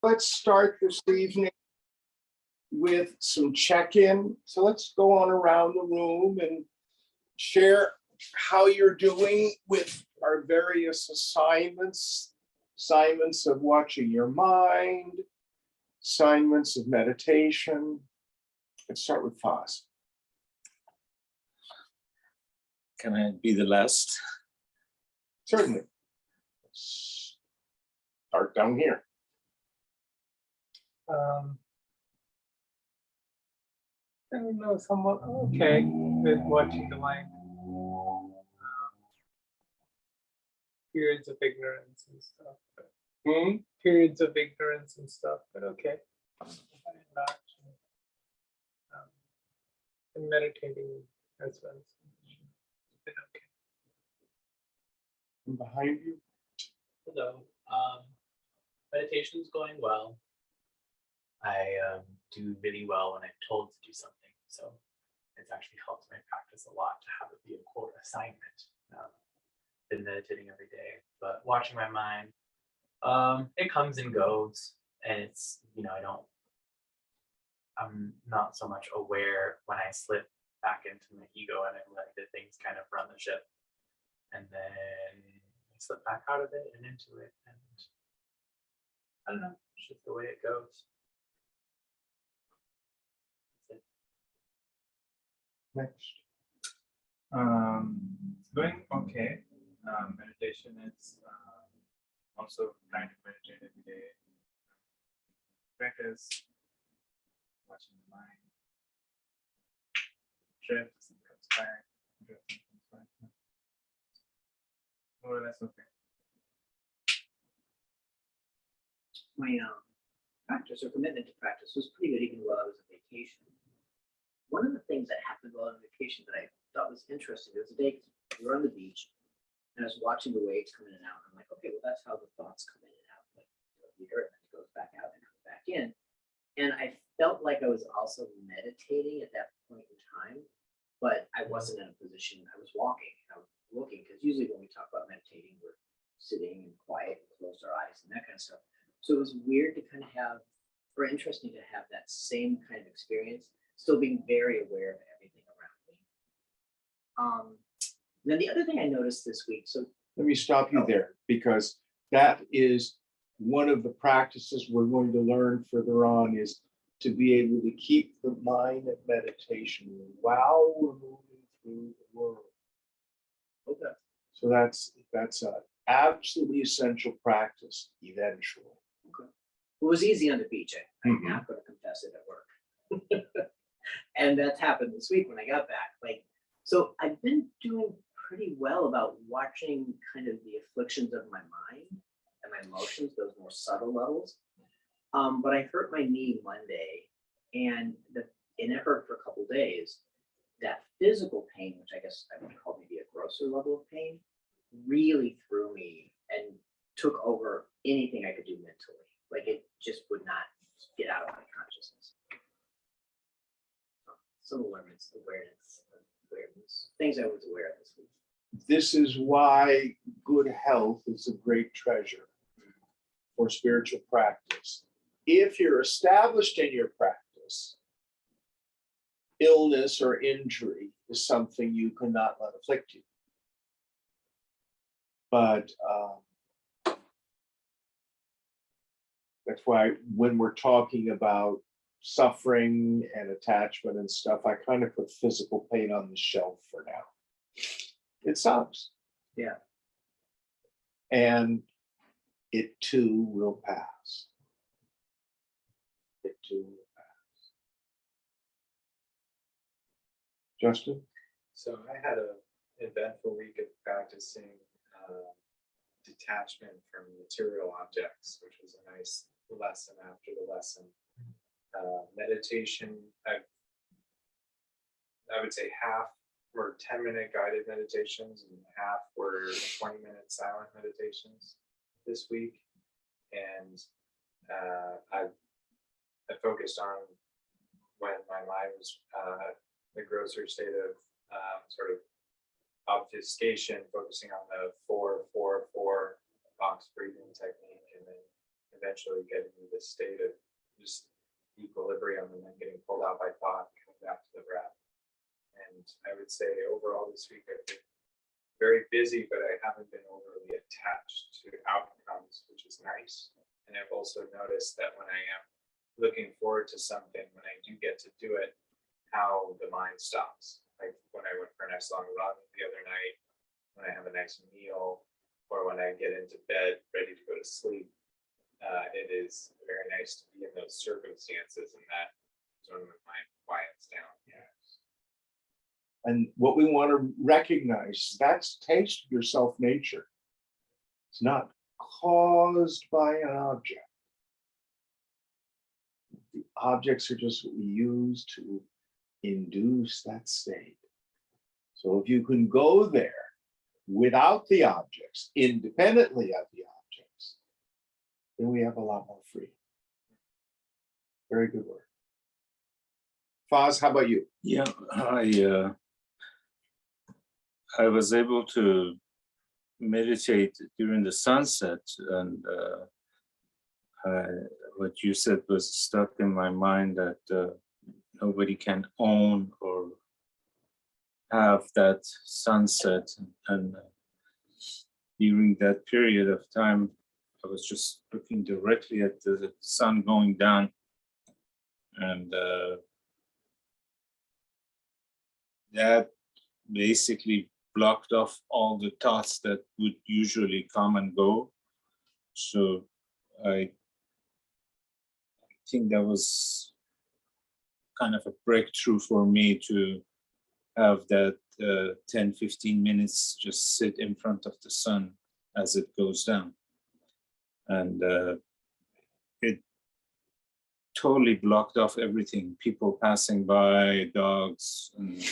Let's start this evening with some check-in. So let's go on around the room and share how you're doing with our various assignments. Assignments of watching your mind, assignments of meditation. Let's start with Foz. Can I be the last? Certainly. Let's start down here. I don't know, somewhat okay with watching the mind. Periods of ignorance and stuff. Periods of ignorance and stuff, but okay. By and large, and meditating as well. It's been okay. And behind you. Hello. Meditation's going well. I do really well when I'm told to do something. So it's actually helped my practice a lot to have it be a quote assignment. Been meditating every day, but watching my mind, it comes and goes, and it's, I'm not so much aware when I slip back into my ego and I let the things kind of run the ship, and then I slip back out of it and into it, and I don't know, it's just the way it goes. Next. Doing okay. Meditation is also trying to meditate every day. Practice, watching the mind, drifts and comes back, drifts and comes back. More or less okay. My practice or commitment to practice was pretty good even while I was on vacation. One of the things that happened while on vacation that I thought was interesting, there was a day we were on the beach and I was watching the waves come in and out. I'm like, okay, well, that's how the thoughts come in and out. Like here, and then it goes back out and comes back in. And I felt like I was also meditating at that point in time, but I wasn't in a position, I was walking, I was looking, because usually when we talk about meditating, we're sitting and quiet and close our eyes and that kind of stuff. So it was weird to kind of have, or interesting to have that same kind of experience, still being very aware of everything around me. Then the other thing I noticed this week, so Let me stop you there, because that is one of the practices we're going to learn further on, is to be able to keep the mind at meditation while we're moving through the world. okay, So that's an absolutely essential practice eventually. it was easy on the beach. I'm Mhm. not going to confess it at work. And that's happened this week when I got back. So I've been doing pretty well about watching kind of the afflictions of my mind and my emotions, those more subtle levels. But I hurt my knee Monday, and it hurt for a couple days. That physical pain, which I guess I would call maybe a grosser level of pain, really threw me and took over anything I could do mentally. Like it just would not get out of my consciousness. Some awareness, things I was aware of this week. This is why good health is a great treasure for spiritual practice. If you're established in your practice, illness or injury is something you cannot let afflict you. But that's why when we're talking about suffering and attachment and stuff, I kind of put physical pain on the shelf for now. It sucks. Yeah. And it too will pass. It too will pass. Justin? So I had an eventful week of practicing detachment from material objects, which was a nice lesson after the lesson. Meditation, I would say half were 10-minute guided meditations and half were 20-minute silent meditations this week. And I focused on when my mind was the grosser state of sort of obfuscation, focusing on the 4-4-4 box breathing technique, and then eventually get into this state of just equilibrium and then getting pulled out by thought, coming back to the breath. And I would say overall this week I've been very busy, but I haven't been overly attached to outcomes, which is nice. And I've also noticed that when I am looking forward to something, when I do get to do it, how the mind stops. Like when I went for a nice long run the other night, when I have a nice meal, or when I get into bed ready to go to sleep, it is very nice to be in those circumstances, and that is when my mind quiets down. And what we want to recognize, that's taste your self-nature. It's not caused by an object. The objects are just what we use to induce that state. So if you can go there without the objects, independently of the objects, then we have a lot more freedom. Very good word. Foz, how about you? Yeah, I was able to meditate during the sunset, and what you said was stuck in my mind, that nobody can own or have that sunset. And during that period of time, I was just looking directly at the sun going down, and that basically blocked off all the thoughts that would usually come and go. So I think that was kind of a breakthrough for me to have that 10-15 minutes just sit in front of the sun as it goes down. And it totally blocked off everything, people passing by, dogs, and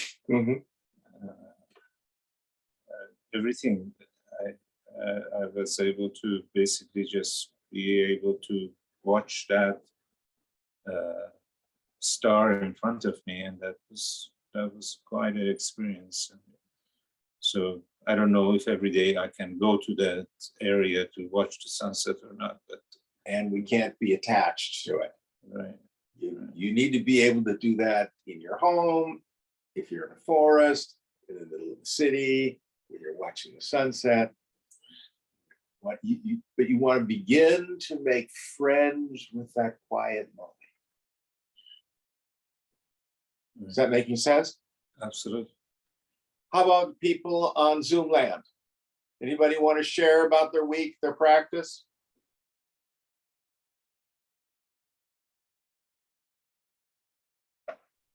everything. I was able to basically just be able to watch that star in front of me, and that was quite an experience. So I don't know if every day I can go to that area to watch the sunset or not, but And we can't be attached to it. right. You need to be able to do that in your home, if you're in a forest, in the middle of the city, when you're watching the sunset. But you want to begin to make friends with that quiet moment. Is that making sense? Absolutely. How about people on Zoom land? Anybody want to share about their week, their practice?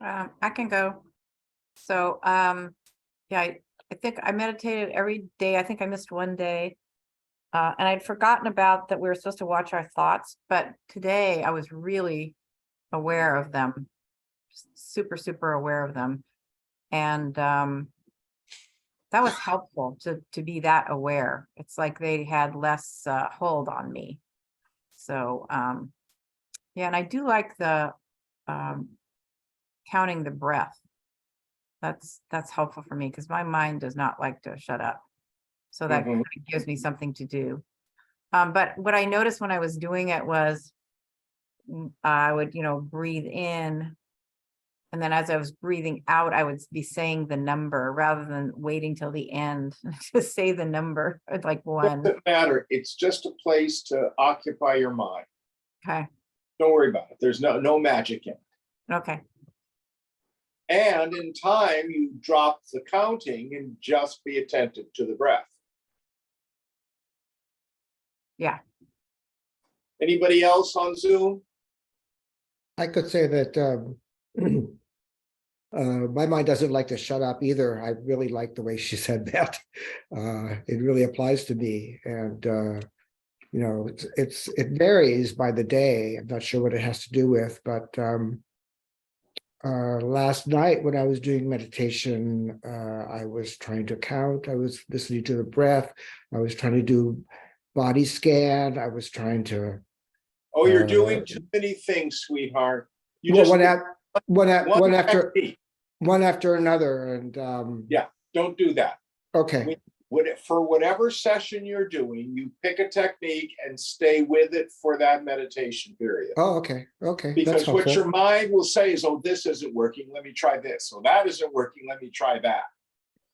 I can go. So, yeah, I think I meditated every day. I think I missed one day. And I'd forgotten about that we were supposed to watch our thoughts, but today I was really aware of them. Super, super aware of them. And that was helpful to be that aware. It's like they had less hold on me. So yeah, and I do like the counting the breath. That's helpful for me because my mind does not like to shut up. So that kind of gives me something to do. But what I noticed when I was doing it was I would, breathe in. And then as I was breathing out, I would be saying the number rather than waiting till the end to say the number, like one. Doesn't matter. It's just a place to occupy your mind. Okay. Don't worry about it. There's no magic in it. Okay. And in time, you drop the counting and just be attentive to the breath. Yeah. Anybody else on Zoom? I could say that my mind doesn't like to shut up either. I really like the way she said that. It really applies to me, and it varies by the day. I'm not sure what it has to do with, but last night when I was doing meditation, I was trying to count. I was listening to the breath. I was trying to do body scan. I was trying to. Oh, you're doing too many things, sweetheart. You Well, just one after another, and don't do that. okay. for whatever session you're doing, you pick a technique and stay with it for that meditation period. Oh, okay, okay, that's Because what your helpful. mind will say is, oh, this isn't working, let me try this. So that isn't working, let me try that.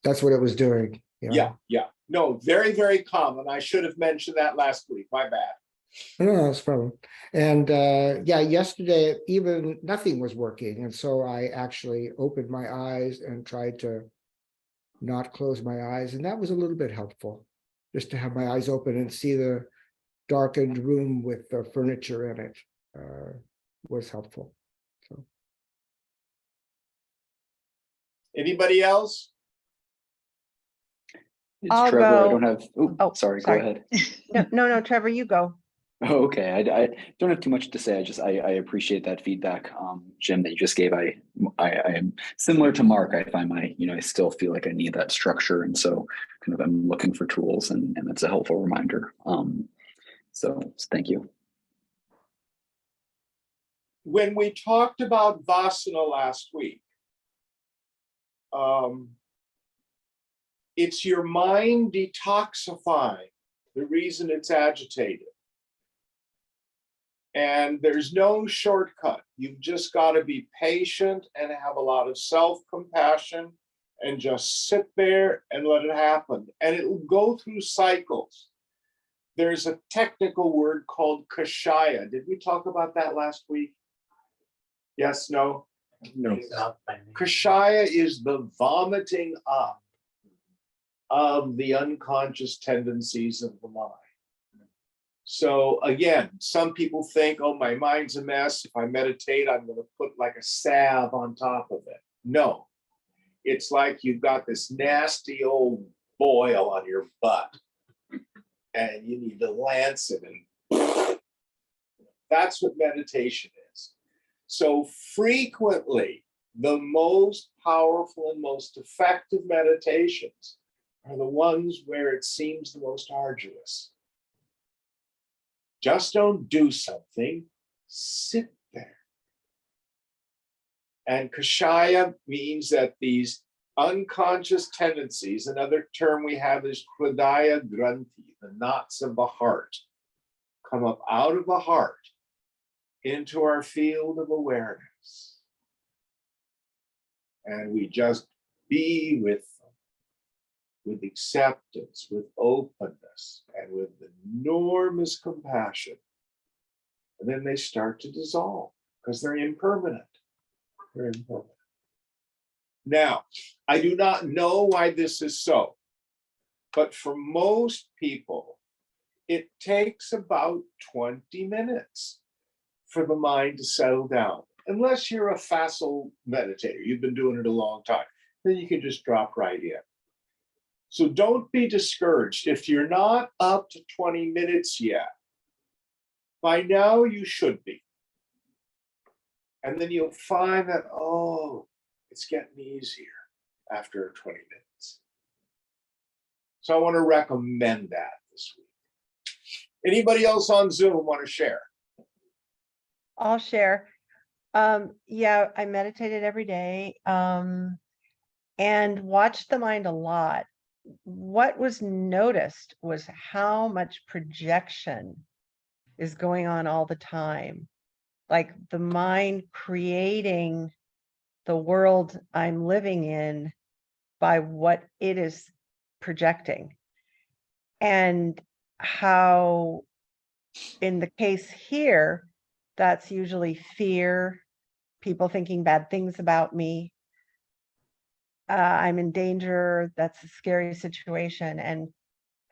That's what it was doing. Yeah. No, very, very common. I should have mentioned that last week. My bad. No, that's a problem. And yeah, yesterday even nothing was working. And so I actually opened my eyes and tried to not close my eyes. And that was a little bit helpful, just to have my eyes open and see the darkened room with the furniture in it was helpful. So Anybody else? It's I'll Trevor. I go. don't have, Oh, sorry, sorry. go ahead. No, Trevor, you go. Oh, okay, I don't have too much to say. I appreciate that feedback, Jim, that you just gave. I am similar to Mark. I find I still feel like I need that structure. And so kind of I'm looking for tools and that's a helpful reminder. So thank you. When we talked about Vasana last week, it's your mind detoxifying, the reason it's agitated. And there's no shortcut. You've just got to be patient and have a lot of self-compassion and just sit there and let it happen. And it will go through cycles. There's a technical word called kashaya. Did we talk about that last week? Yes, no? No. Not by me. Kashaya is the vomiting up of the unconscious tendencies of the mind. So again, some people think, oh, my mind's a mess. If I meditate, I'm going to put like a salve on top of it. No, it's like you've got this nasty old boil on your butt and you need to lance it. And that's what meditation is. So frequently, the most powerful and most effective meditations are the ones where it seems the most arduous. Just don't do something, sit there. And kashaya means that these unconscious tendencies, another term we have is hridaya granthi, the knots of the heart, come up out of the heart into our field of awareness. And we just be with them, with acceptance, with openness, and with enormous compassion. And then they start to dissolve because they're impermanent. They're impermanent. Now, I do not know why this is so, but for most people, it takes about 20 minutes for the mind to settle down. Unless you're a facile meditator, you've been doing it a long time, then you can just drop right in. So don't be discouraged. If you're not up to 20 minutes yet, by now you should be. And then you'll find that, oh, it's getting easier after 20 minutes. So I want to recommend that this week. Anybody else on Zoom want to share? I'll share. Yeah, I meditated every day and watched the mind a lot. What was noticed was how much projection is going on all the time. Like the mind creating the world I'm living in by what it is projecting. And how, in the case here, that's usually fear, people thinking bad things about me. I'm in danger, that's a scary situation. And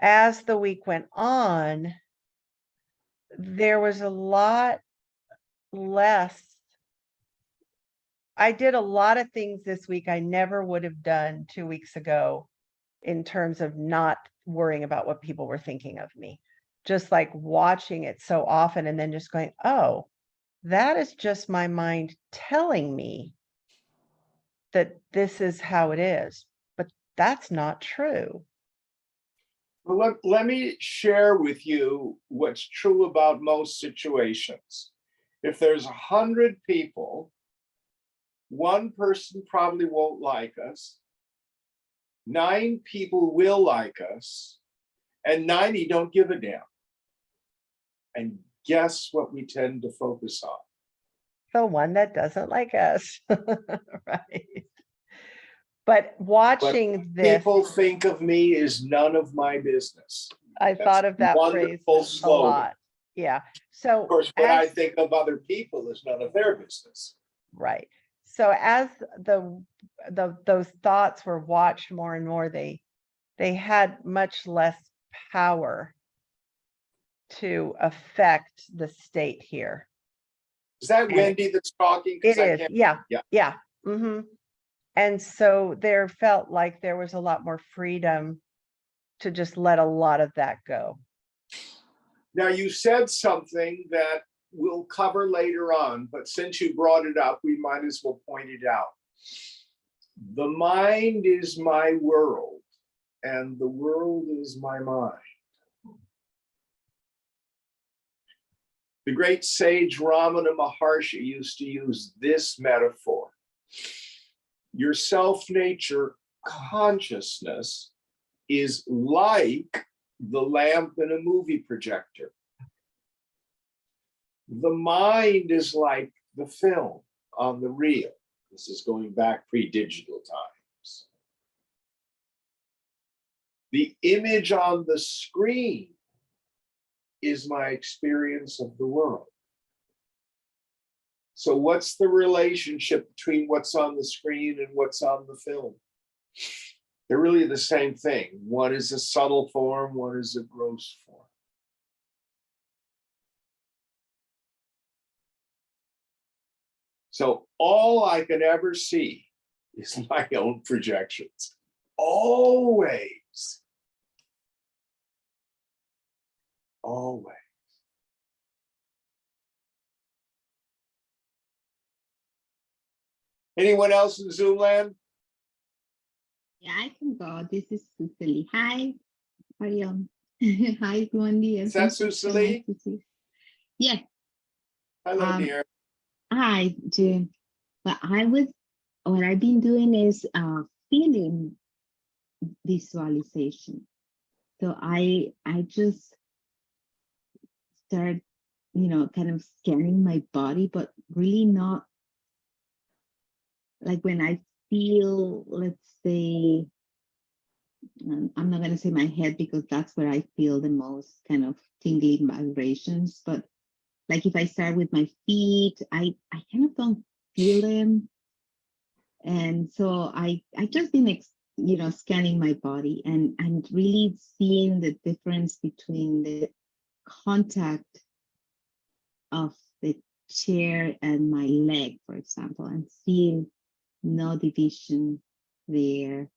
as the week went on, there was a lot less. I did a lot of things this week I never would have done 2 weeks ago in terms of not worrying about what people were thinking of me. Just like watching it so often and then just going, oh, that is just my mind telling me that this is how it is, but that's not true. Well, let me share with you what's true about most situations. If there's 100 people, one person probably won't like us. 9 people will like us, and 90 don't give a damn. And guess what we tend to focus on? The one that doesn't like us. Right. But watching this, People think of me is none of my business. I thought of that phrase Wonderful a slogan. lot. Yeah. So Of course, what I as- think of other people is none of their business. Right. So as those thoughts were watched more and more, they had much less power to affect the state here. Is that And Wendy that's talking? 'Cause It I is, can't- yeah, yeah. yeah. Hmm. And so there felt like there was a lot more freedom to just let a lot of that go. Now, you said something that we'll cover later on, but since you brought it up, we might as well point it out. The mind is my world, and the world is my mind. The great sage Ramana Maharshi used to use this metaphor. Your self-nature consciousness is like the lamp in a movie projector. The mind is like the film on the reel. This is going back pre-digital times. The image on the screen is my experience of the world. So what's the relationship between what's on the screen and what's on the film? They're really the same thing. One is a subtle form, one is a gross form. So all I can ever see is my own projections. Always. Always. Anyone else in Zoom land? Yeah, I can go. This is Susali. Hi, Ariam. Hi, Wendy. Is that Susali? Yes. Hello, dear. Hi, Jim. What I've been doing is feeling visualization. So I just start, kind of scanning my body, but really not like when I feel, let's say, I'm not going to say my head because that's where I feel the most kind of tingling vibrations. But like if I start with my feet, I kind of don't feel them. And so I just been, scanning my body and really seeing the difference between the contact of the chair and my leg, for example, and seeing no division there.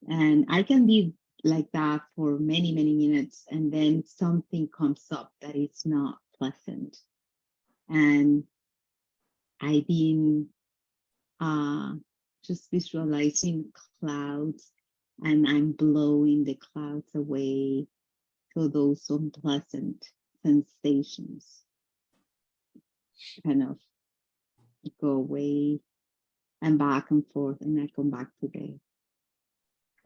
And I can be like that for many, many minutes, and then something comes up that is not pleasant. And I've been just visualizing clouds, and I'm blowing the clouds away so those unpleasant sensations kind of go away and back and forth, and I come back to there.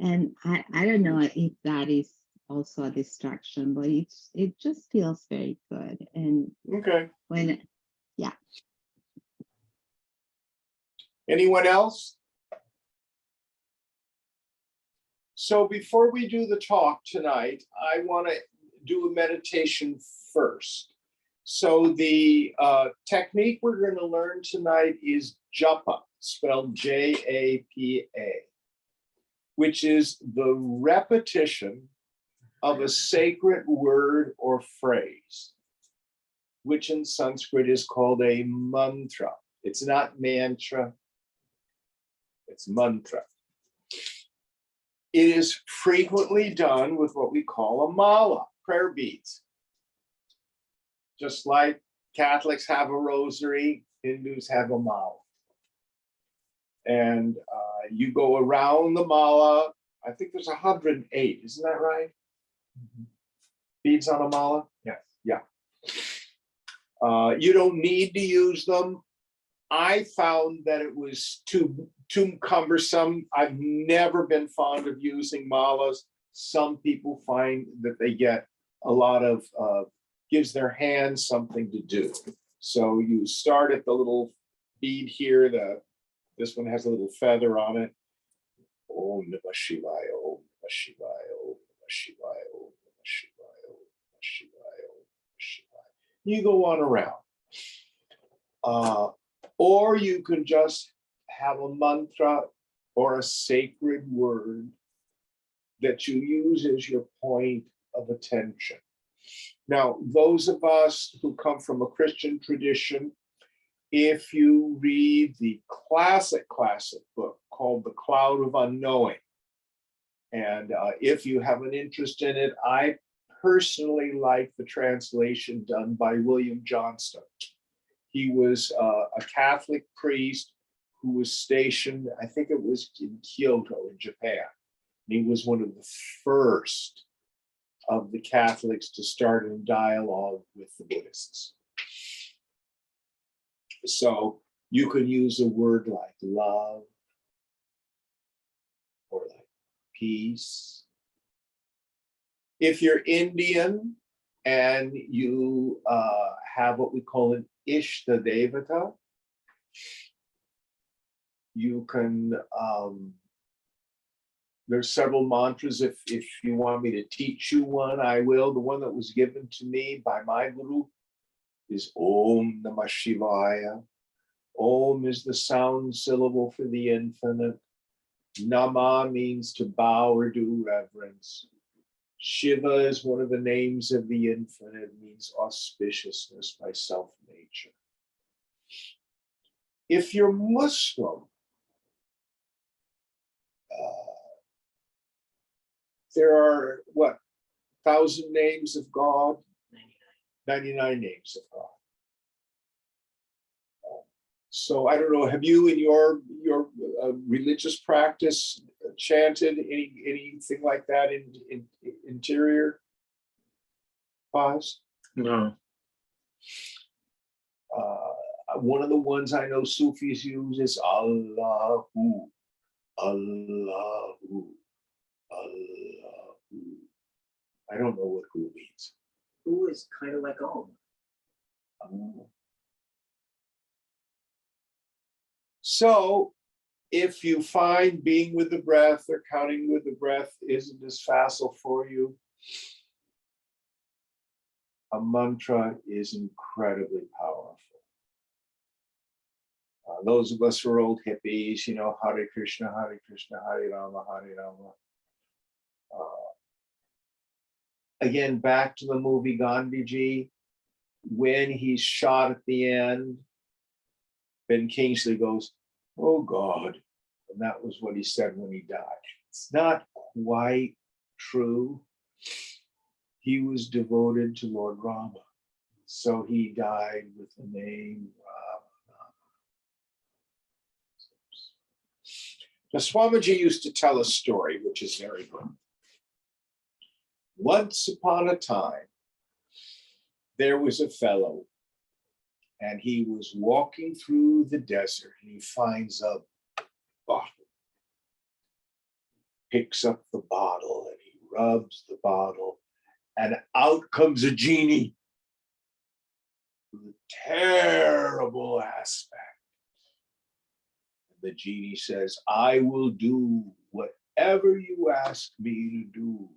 And I don't know if that is also a distraction, but it just feels very good. And Okay. Yeah. Anyone else? So before we do the talk tonight, I want to do a meditation first. So the technique we're going to learn tonight is japa, spelled J-A-P-A, which is the repetition of a sacred word or phrase, which in Sanskrit is called a mantra. It's not mantra, it's mantra. It is frequently done with what we call a mala, prayer beads. Just like Catholics have a rosary, Hindus have a mala. And you go around the mala. I think there's 108, isn't that right? Mm-hmm. Beads on a mala? Yes. Yeah. You don't need to use them. I found that it was too too cumbersome. I've never been fond of using malas. Some people find that they get a lot of, gives their hands something to do. So you start at the little bead here, this one has a little feather on it. Om Namah Shivaya, Om Namah Shivaya, Om Namah Shivaya, Om Namah Shivaya, Om Namah Shivaya, Om Namah Shivaya. You go on around. Or you can just have a mantra or a sacred word that you use as your point of attention. Now, those of us who come from a Christian tradition, if you read the classic book called The Cloud of Unknowing, and if you have an interest in it, I personally like the translation done by William Johnston. He was a Catholic priest who was stationed, I think it was in Kyoto in Japan. He was one of the first of the Catholics to start a dialogue with the Buddhists. So you could use a word like love or like peace. If you're Indian and you have what we call an Ishta Devata, you can, there's several mantras. If you want me to teach you one, I will. The one that was given to me by my guru is Om Namah Shivaya. Om is the sound syllable for the infinite. Nama means to bow or do reverence. Shiva is one of the names of the infinite, means auspiciousness by self-nature. If you're Muslim, there are, 1,000 names of God? 99 names of God. So I don't know, have you in your religious practice chanted anything like that in interior? Pause. No. One of the ones I know Sufis use is Allahu, Allahu, Allahu. I don't know what who means. Who is kind of like Om? Oh. So if you find being with the breath or counting with the breath isn't as facile for you, a mantra is incredibly powerful. Those of us who are old hippies, you know, Hare Krishna, Hare Rama, Hare Rama. Again, back to the movie Gandhiji, when he's shot at the end, Ben Kingsley goes, "Oh God," and that was what he said when he died. It's not quite true. He was devoted to Lord Rama, so he died with the name Rama. Now, Swamiji used to tell a story, which is very good. Once upon a time, there was a fellow, and he was walking through the desert, and he finds a bottle. Picks up the bottle, and he rubs the bottle, and out comes a genie with a terrible aspect. The genie says, "I will do whatever you ask me to do.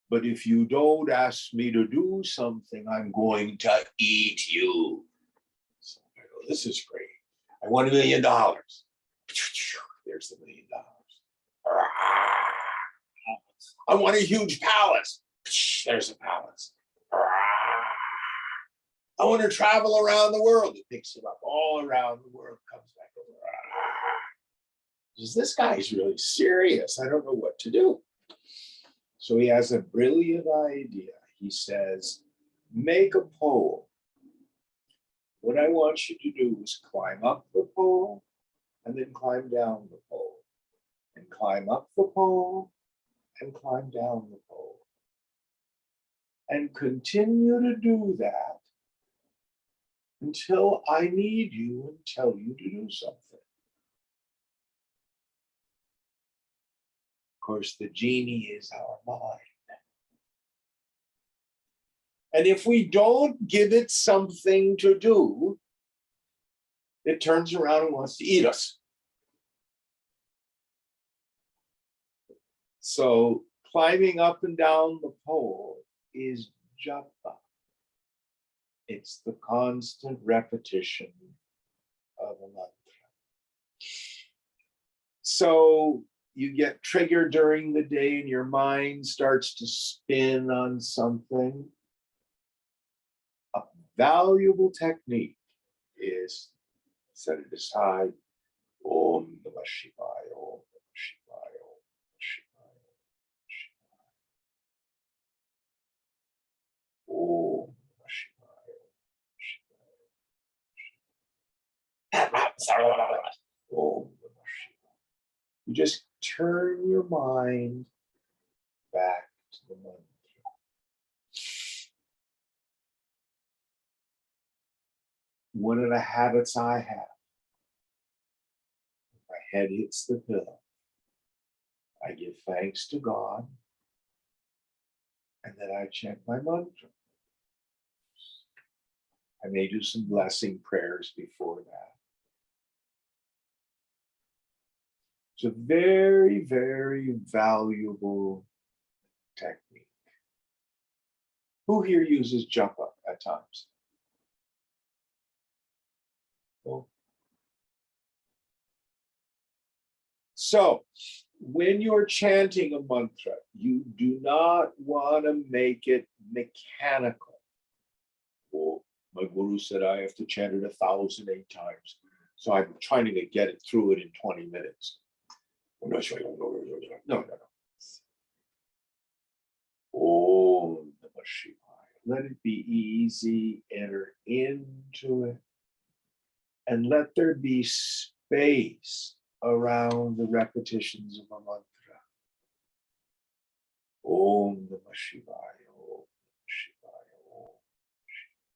But if you don't ask me to do something, I'm going to eat you." So I go, this is great. I want $1 million. There's the $1 million. I want a huge palace. There's a palace. I want to travel around the world. It picks him up all around the world, comes back over. This guy's really serious. I don't know what to do. So he has a brilliant idea. He says, make a pole. What I want you to do is climb up the pole and then climb down the pole, and climb up the pole and climb down the pole. And continue to do that until I need you and tell you to do something. course, the genie is our mind. And if we don't give it something to do, it turns around and wants to eat us. So climbing up and down the pole is japa. It's the constant repetition of a mantra. So you get triggered during the day and your mind starts to spin on something. A valuable technique is set it aside. Om Namah Shivaya, Om Namah Shivaya, Om Namah Shivaya, Om Namah Shivaya, Om Namah Shivaya. You just turn your mind back to the mantra. One of the habits I have, if my head hits the pillow, I give thanks to God, and then I chant my mantra. I may do some blessing prayers before that. It's a very, very valuable technique. Who here uses japa at times? Oh. So, when you're chanting a mantra, you do not want to make it mechanical. Oh, my guru said I have to chant it 1,008 times. So I'm trying to get it through it in 20 minutes. No. Oh, Namah Shivaya. Let it be easy, enter into it, and let there be space around the repetitions of a mantra. Om Namah Shivaya, Om Namah Shivaya, Om Namah Shivaya.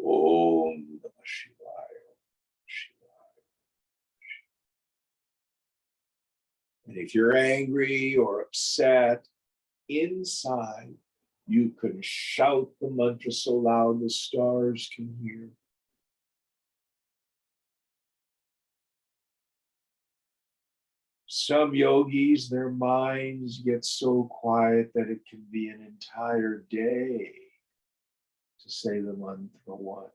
Om Namah Shivaya, Shivaya. And if you're angry or upset, inside, you can shout the mantra so loud the stars can hear. Some yogis, their minds get so quiet that it can be an entire day to say the mantra once.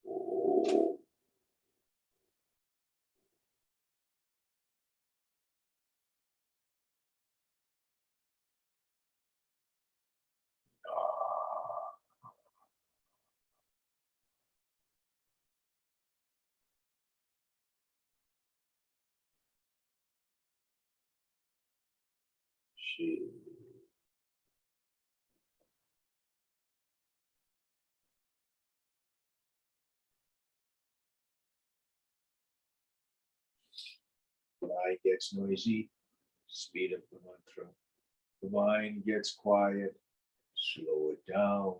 Oh. The mind gets noisy, speed up the mantra. The mind gets quiet, slow it down.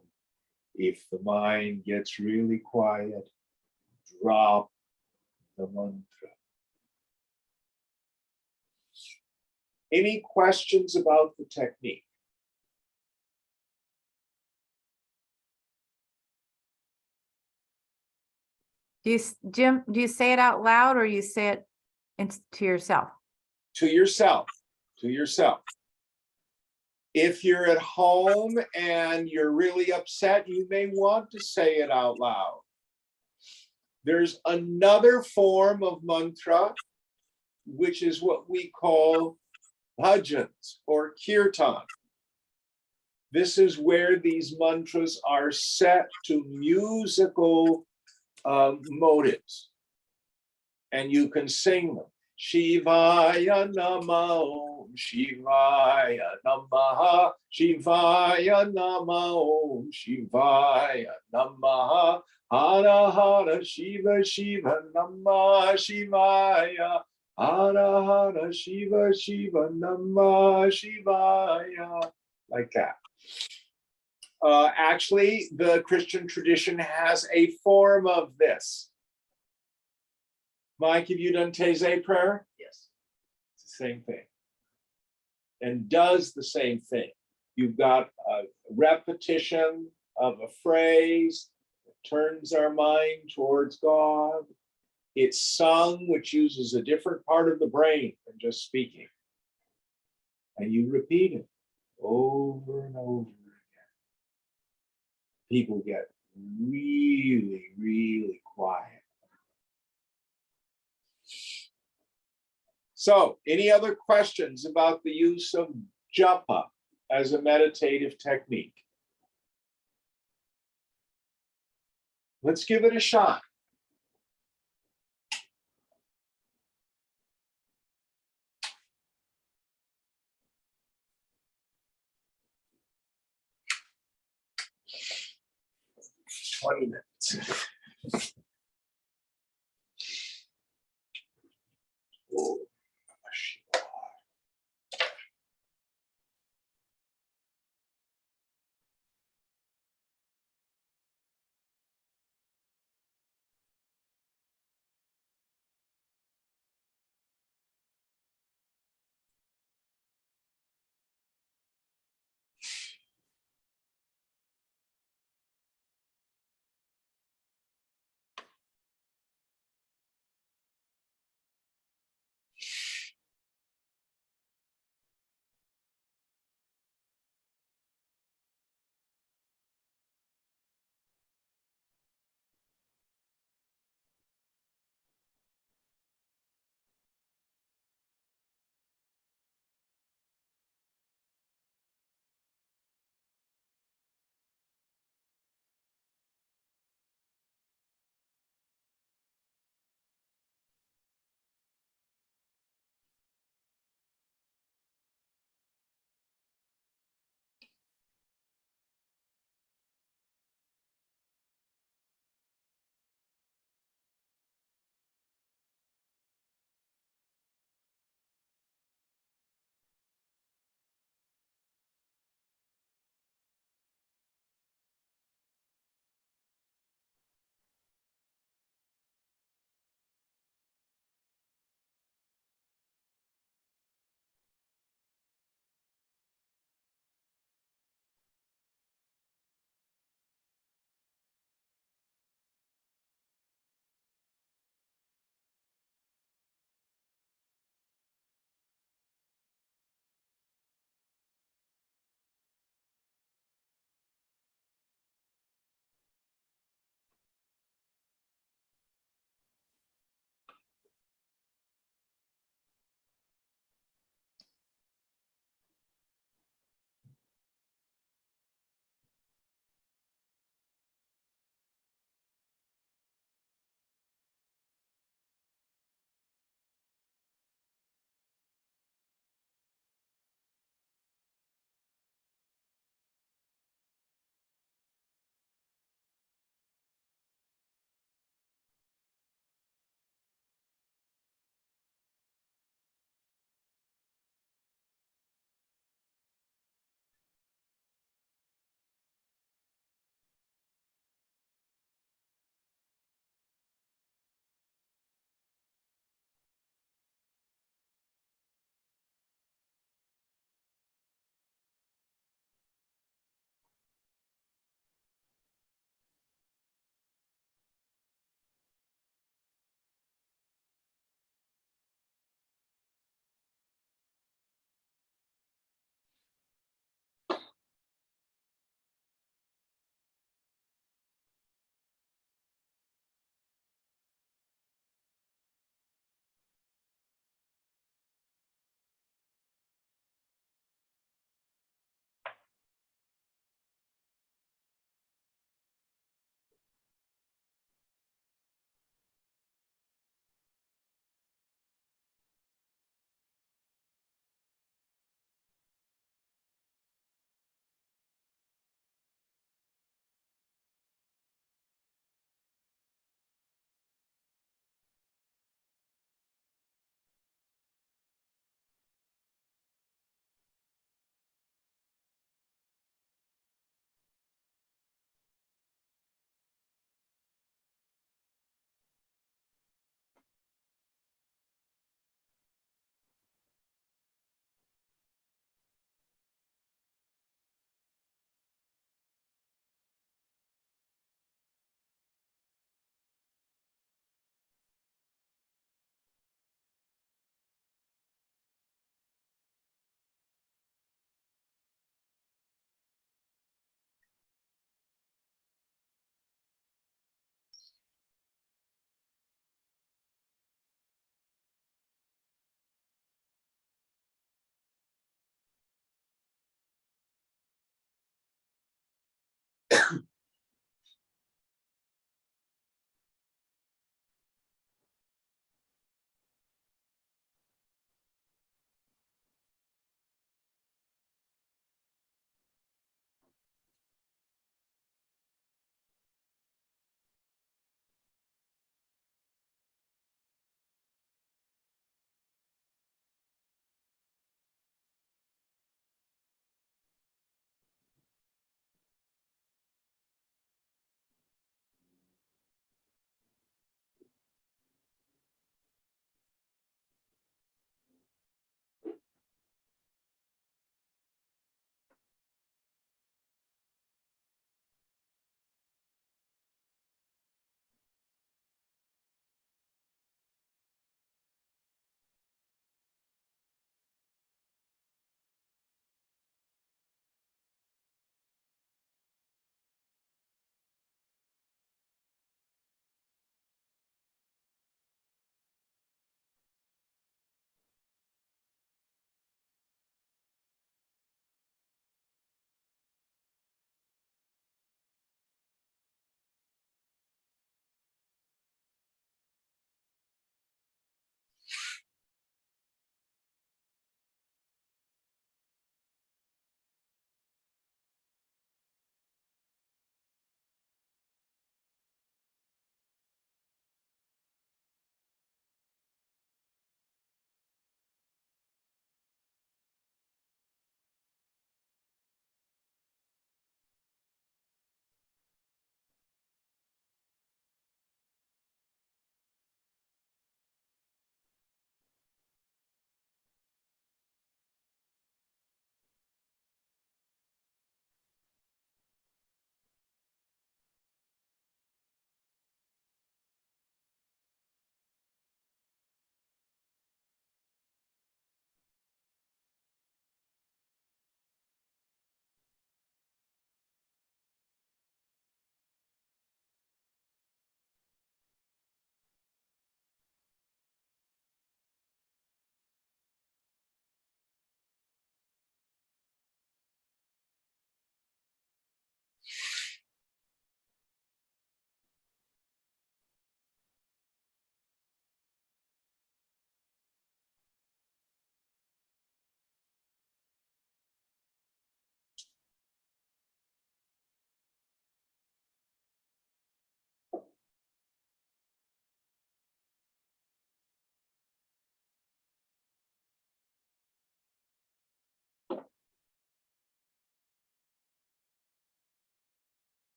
If the mind gets really quiet, drop the mantra. Any questions about the technique? Jim, do you say it out loud or you say it to yourself? To yourself, to yourself. If you're at home and you're really upset, you may want to say it out loud. There's another form of mantra, which is what we call bhajans or kirtan. This is where these mantras are set to musical motives, and you can sing them. Shivaya Namah Om Shivaya Namaha Shivaya Namah Om Shivaya Namaha Hara Hara Shiva Shiva Namah Shivaya Hara Hara Shiva Shiva Namah Shivaya. Like that. Actually, the Christian tradition has a form of this. Mike, have you done Taizé prayer? Yes. It's the same thing. And does the same thing. You've got a repetition of a phrase that turns our mind towards God. It's sung, which uses a different part of the brain than just speaking. And you repeat it over and over again. People get really, really quiet. So, any other questions about the use of japa as a meditative technique? Let's give it a shot. "20 minutes. Oh, gosh.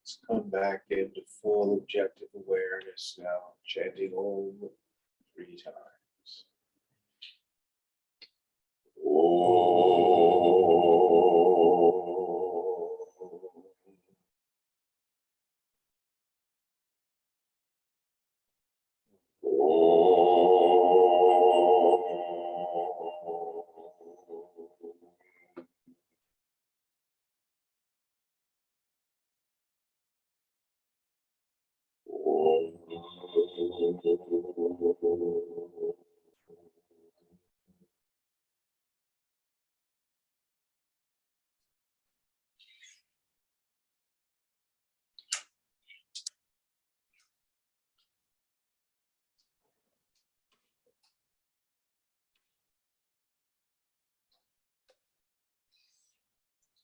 Let's come back into full objective awareness now, chanting Om 3 times.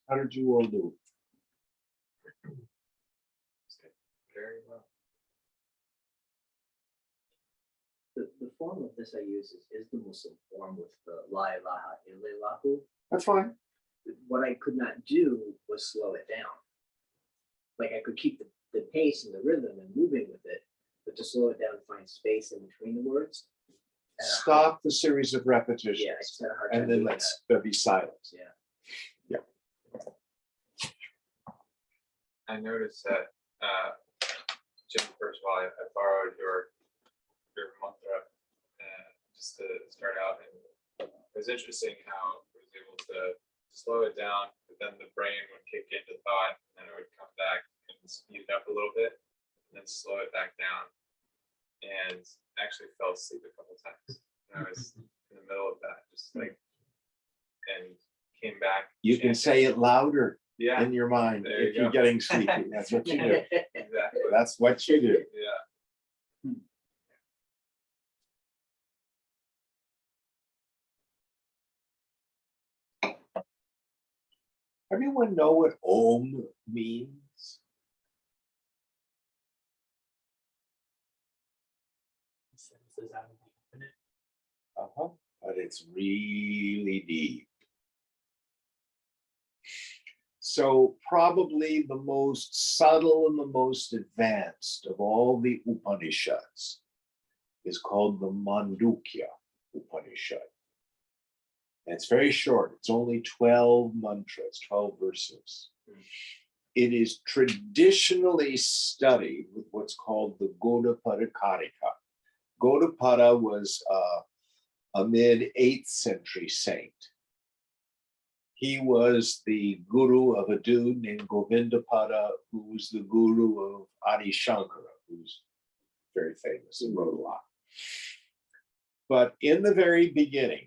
How did you all do? Very well. The form of this I use is the Muslim form with the La ilaha illallahu. That's fine. What I could not do was slow it down. Like I could keep the pace and the rhythm and moving with it, but to slow it down and find space in between the words. I had a hard- Stop the series of repetitions. Yeah, I just had a hard time And then doing let's there be silence. that. Yeah. I noticed that, Jim, first of all, I borrowed your mantra just to start out, and it was interesting how I was able to slow it down, but then the brain would kick into thought, and then it would come back and speed it up a little bit, and then slow it back down. And I actually fell asleep a couple times when I was in the middle of that, just like, and came back. You can chanted. say it louder Yeah, in your mind There you if you're go. getting sleepy. That's what you do. exactly. That's what you do. Yeah. Everyone know what Om means? Senses out of the infinite. But it's really deep. So probably the most subtle and the most advanced of all the Upanishads is called the Mandukya Upanishad. And it's very short. It's only 12 mantras, 12 verses. It is traditionally studied with what's called the Gaudapada Karika. Gaudapada was a mid-8th century saint. He was the guru of a dude named Govindapada, who was the guru of Adi Shankara, who's very famous and wrote a lot. But in the very beginning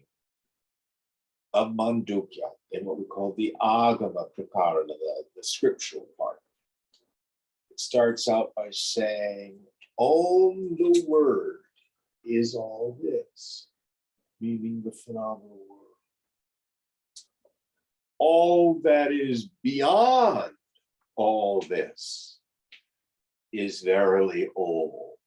of Mandukya, in what we call the Agama Prakarana, the scriptural part, it starts out by saying, Om, the word, is all this, meaning the phenomenal world. All that is beyond all this is verily all.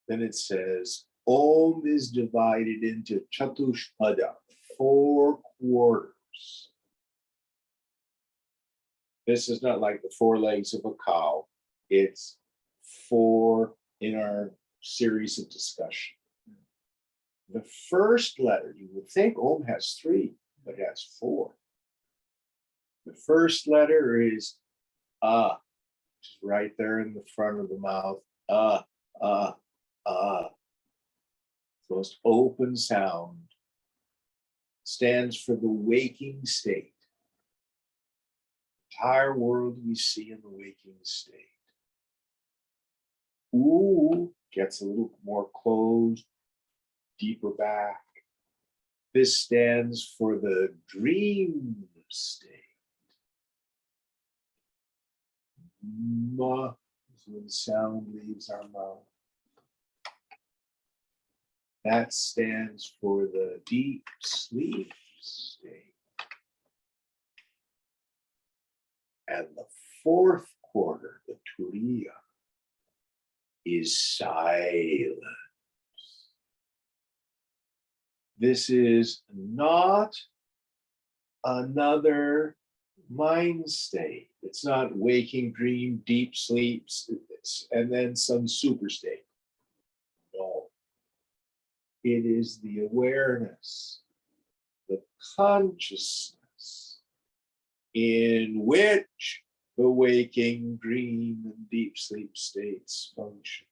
Then it says, Om is divided into Chatushpada, 4 quarters. This is not like the 4 legs of a cow. It's 4 in our series of discussion. The first letter, you would think Om has 3, but it has 4. The first letter is which is right there in the front of the mouth. The most open sound, stands for the waking state. Entire world we see in the waking state. Ooh gets a little more closed, deeper back. This stands for the dream state. Ma is when sound leaves our mouth. That stands for the deep sleep state. And the 4th quarter, the Turiya, is silence. This is not another mind state. It's not waking dream, deep sleeps, and then some super state. No. It is the awareness, the consciousness in which the waking, dream, and deep sleep states function.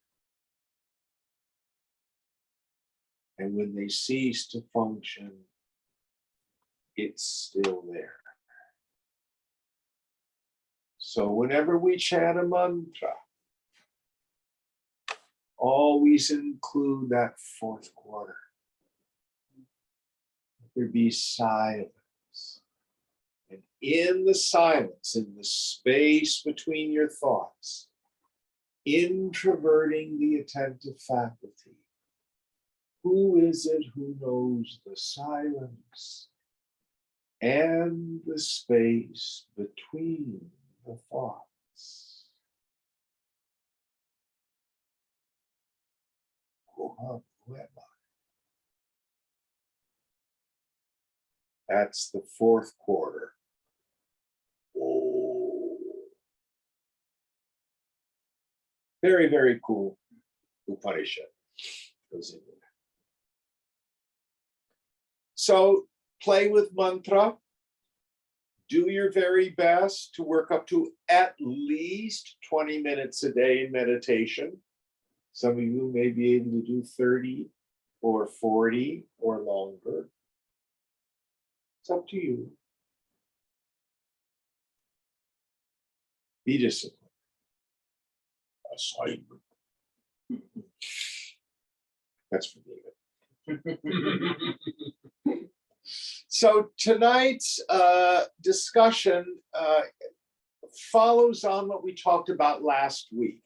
And when they cease to function, it's still there. So whenever we chant a mantra, always include that fourth quarter. There be silence. And in the silence, in the space between your thoughts, introverting the attentive faculty, who is it who knows the silence and the space between the thoughts? Who am I? That's the fourth quarter. Oh. Very, very cool Upanishad goes into that. So play with mantra. Do your very best to work up to at least 20 minutes a day in meditation. Some of you may be able to do 30 or 40 or longer. It's up to you. Be disciplined. Assignment. That's for David. So tonight's discussion follows on what we talked about last week.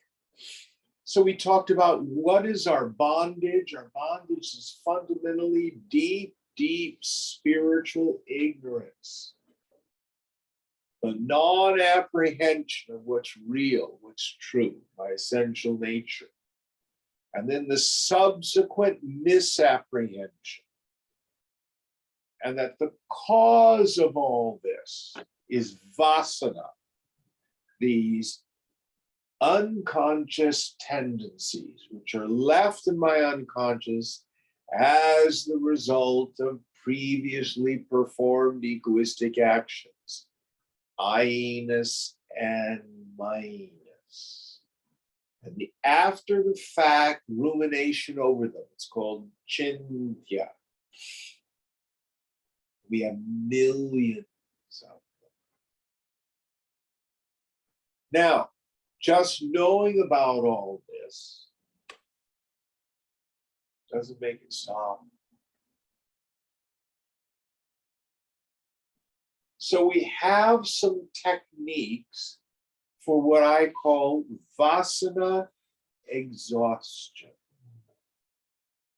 So we talked about what is our bondage. Our bondage is fundamentally deep, deep spiritual ignorance. The non-apprehension of what's real, what's true, my essential nature. And then the subsequent misapprehension. And that the cause of all this is vasana, these unconscious tendencies, which are left in my unconscious as the result of previously performed egoistic actions, I-ness and minus. And the after the fact rumination over them, it's called chintya. We have millions of them. Now, just knowing about all this doesn't make it stop. So we have some techniques for what I call vasana exhaustion.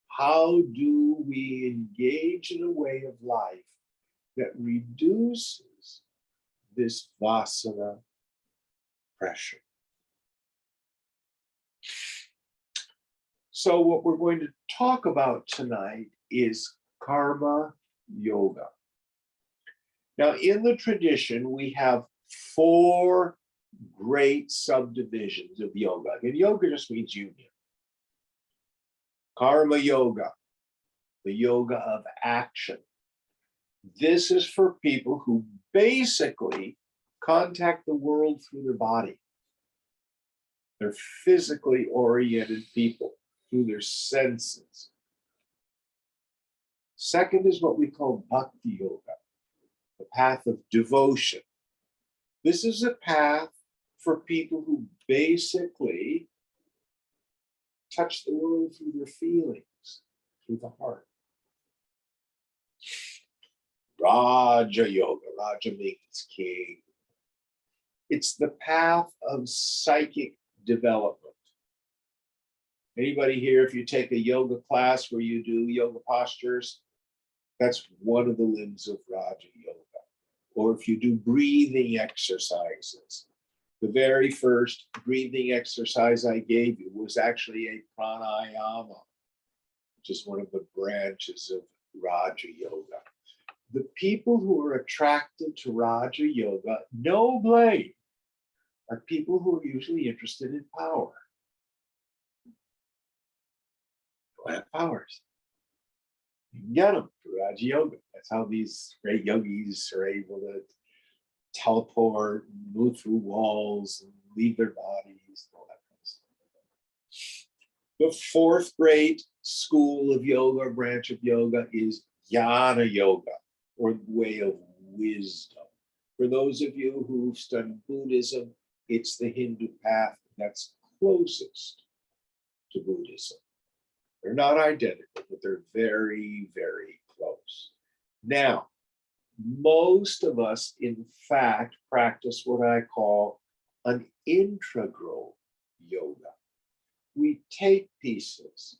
How do we engage in a way of life that reduces this vasana pressure? So what we're going to talk about tonight is karma yoga. Now, in the tradition, we have 4 great subdivisions of yoga. And yoga just means union. Karma yoga, the yoga of action. This is for people who basically contact the world through their body. They're physically oriented people through their senses. Second is what we call bhakti yoga, the path of devotion. This is a path for people who basically touch the world through their feelings, through the heart. Raja yoga, Raja means king. It's the path of psychic development. Anybody here, if you take a yoga class where you do yoga postures, that's one of the limbs of Raja yoga. Or if you do breathing exercises, the very first breathing exercise I gave you was actually a pranayama, which is one of the branches of Raja yoga. the people who are attracted to Raja Yoga, no blame, are people who are usually interested in power. Who have powers. You can get them through Raja Yoga. That's how these great yogis are able to teleport, move through walls, and leave their bodies, and all that kind of stuff. The fourth great school of yoga, or branch of yoga, is Jnana Yoga, or the way of wisdom. For those of you who've studied Buddhism, it's the Hindu path that's closest to Buddhism. They're not identical, but they're very, very close. Now, most of us, in fact, practice what I call an integral yoga. We take pieces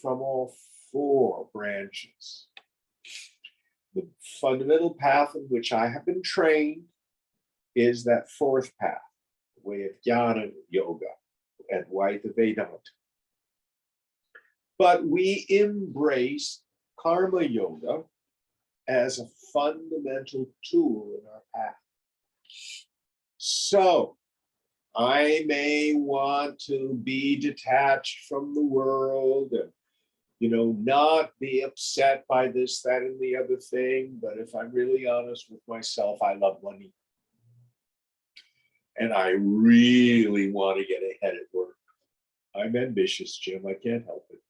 from all four branches. The fundamental path in which I have been trained is that fourth path, the way of Jnana Yoga, Advaita Vedanta. But we embrace Karma Yoga as a fundamental tool in our path. So I may want to be detached from the world and, not be upset by this, that, and the other thing. But if I'm really honest with myself, I love money. And I really want to get ahead at work. I'm ambitious, Jim. I can't help it.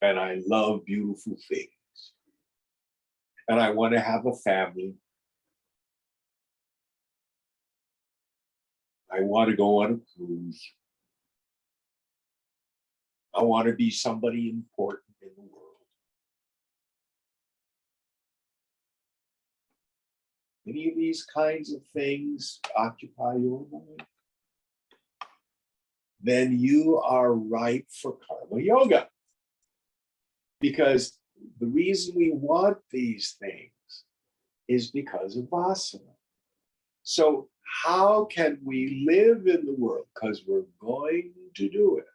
And I love beautiful things. And I want to have a family. I want to go on a cruise. I want to be somebody important in the world. Any of these kinds of things occupy your mind? Then you are ripe for Karma Yoga. Because the reason we want these things is because of vasana. So how can we live in the world? Because we're going to do it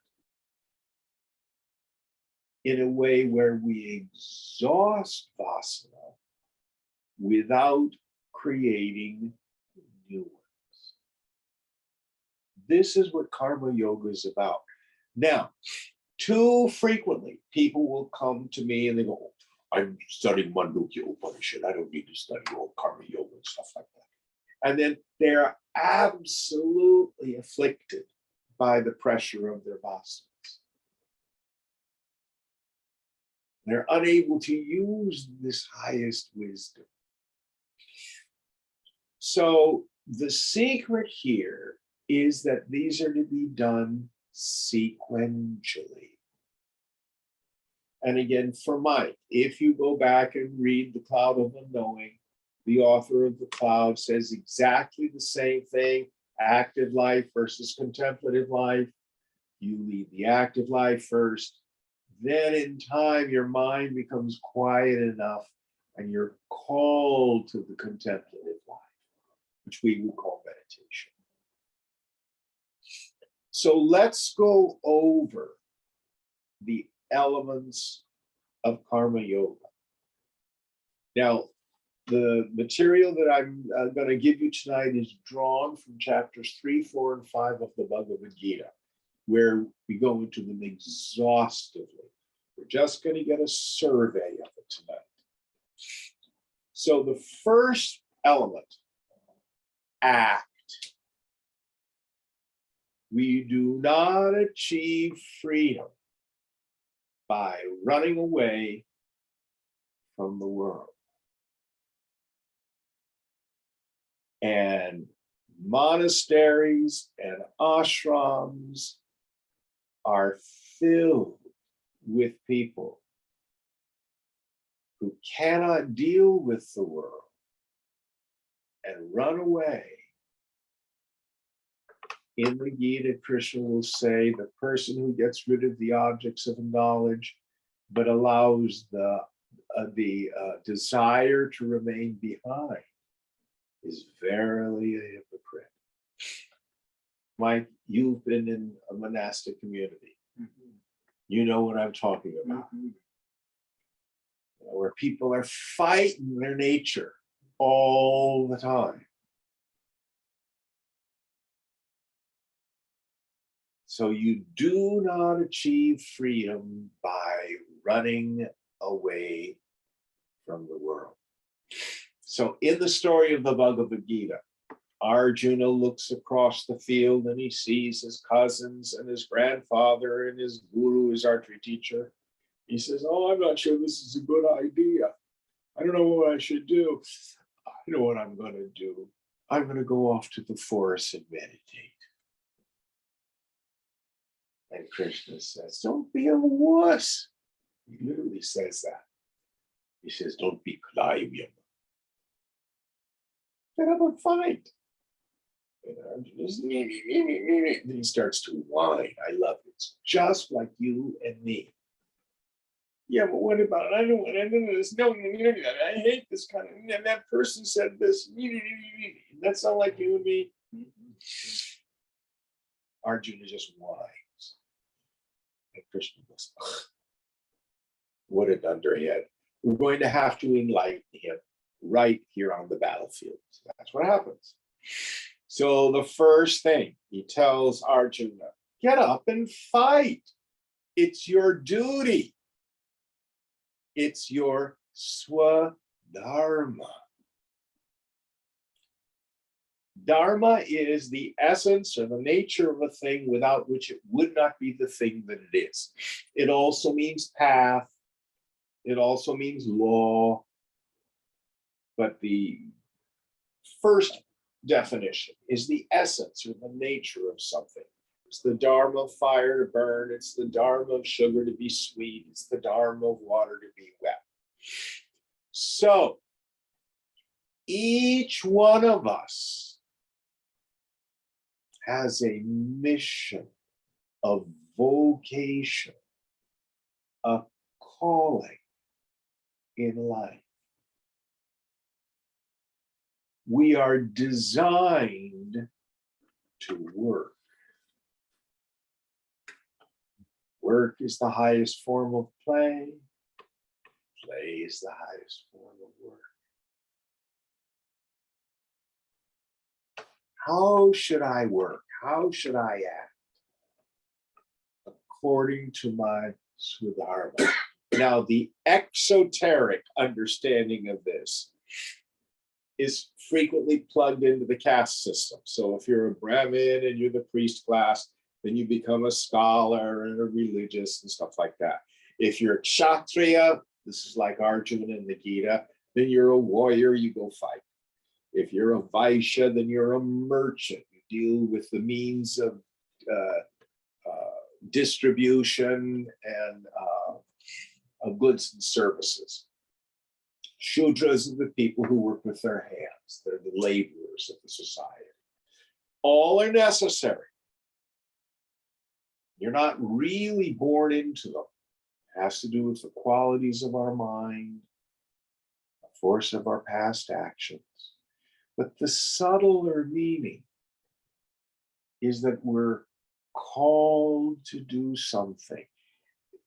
in a way where we exhaust vasana without creating new ones. This is what Karma Yoga is about. Now, too frequently, people will come to me and they go, I'm studying Mandukya Upanishad. I don't need to study all Karma Yoga and stuff like that. And then they're absolutely afflicted by the pressure of their vasanas. They're unable to use this highest wisdom. So the secret here is that these are to be done sequentially. And again, for Mike, if you go back and read The Cloud of Unknowing, the author of The Cloud says exactly the same thing, active life versus contemplative life. You lead the active life first. Then in time, your mind becomes quiet enough and you're called to the contemplative life, which we would call meditation. So let's go over the elements of Karma Yoga. Now, the material that I'm going to give you tonight is drawn from chapters 3, 4, and 5 of the Bhagavad Gita, where we go into them exhaustively. We're just going to get a survey of it tonight. So the first element, act. We do not achieve freedom by running away from the world. And monasteries and ashrams are filled with people who cannot deal with the world and run away. In the Gita, Krishna will say the person who gets rid of the objects of knowledge but allows the desire to remain behind is verily a hypocrite. Mike, you've been in a monastic community. You know what I'm talking about. where people are fighting their nature all the time. So you do not achieve freedom by running away from the world. So in the story of the Bhagavad Gita, Arjuna looks across the field and he sees his cousins and his grandfather and his guru, his archery teacher. He says, oh, I'm not sure this is a good idea. I don't know what I should do. I know what I'm going to do. I'm going to go off to the forest and meditate. And Krishna says, don't be a wuss. He literally says that. He says, don't be Kalavyam. Get up and fight. And Arjuna's, then he starts to whine. I love it. It's just like you and me. Yeah, but what about it? I don't want to do this. No, I hate this kind of, and that person said this. That sound like you and me? Arjuna just whines. And Krishna goes, what an underhead. We're going to have to enlighten him right here on the battlefield. So that's what happens. So the first thing he tells Arjuna, get up and fight. It's your duty. It's your swadharma. Dharma is the essence or the nature of a thing without which it would not be the thing that it is. It also means path. It also means law. But the first definition is the essence or the nature of something. It's the dharma of fire to burn. It's the dharma of sugar to be sweet. It's the dharma of water to be wet. So each one of us has a mission, a vocation, a calling in life. We are designed to work. Work is the highest form of play. Play is the highest form of work. How should I work? How should I act? According to my swadharma. Now, the exoteric understanding of this is frequently plugged into the caste system. So if you're a Brahmin and you're the priest class, then you become a scholar and a religious and stuff like that. If you're a Kshatriya, this is like Arjuna in the Gita, then you're a warrior, you go fight. If you're a Vaishya, then you're a merchant. You deal with the means of distribution and of goods and services. Shudras are the people who work with their hands. They're the laborers of the society. All are necessary. You're not really born into them. It has to do with the qualities of our mind, the force of our past actions. But the subtler meaning is that we're called to do something.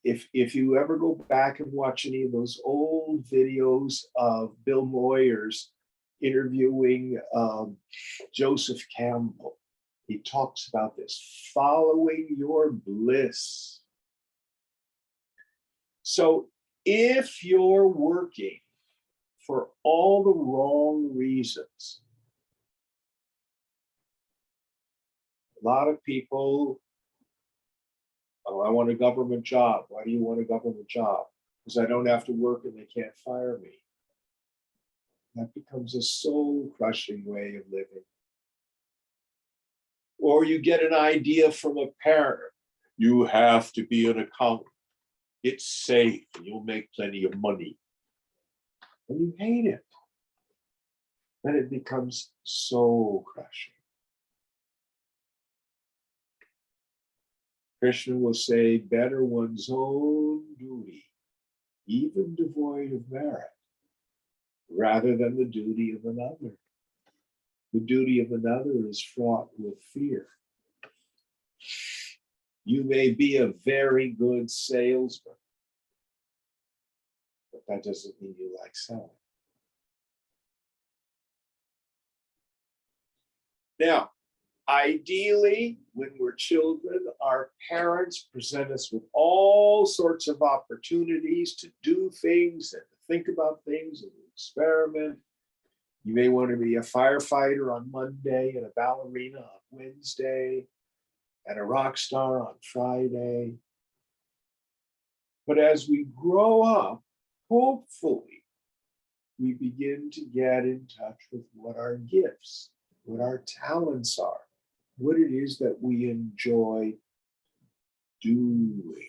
If you ever go back and watch any of those old videos of Bill Moyers interviewing Joseph Campbell, he talks about this, following your bliss. So if you're working for all the wrong reasons, a lot of people, oh, I want a government job. Why do you want a government job? Because I don't have to work and they can't fire me. That becomes a soul-crushing way of living. Or you get an idea from a parent. You have to be an accountant. It's safe and you'll make plenty of money. And you hate it. Then it becomes soul-crushing. Krishna will say, better one's own duty, even devoid of merit, rather than the duty of another. The duty of another is fraught with fear. You may be a very good salesman, but that doesn't mean you like selling. Now, ideally, when we're children, our parents present us with all sorts of opportunities to do things and to think about things and experiment. You may want to be a firefighter on Monday and a ballerina on Wednesday and a rock star on Friday. But as we grow up, hopefully, we begin to get in touch with what our gifts, what our talents are, what it is that we enjoy doing.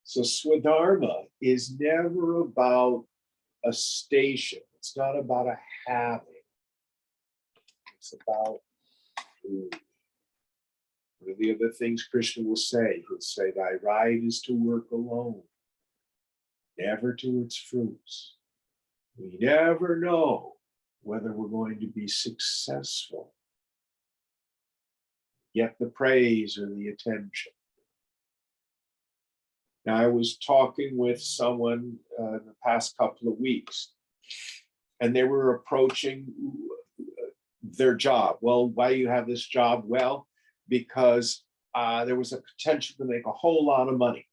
So Swadharma is never about a station. It's not about a having. It's about doing. One of the other things Krishna will say, he'll say, thy right is to work alone, never to its fruits. We never know whether we're going to be successful, get the praise or the attention. Now, I was talking with someone in the past couple of weeks, and they were approaching their job. Well, why do you have this job? Well, because there was a potential to make a whole lot of money.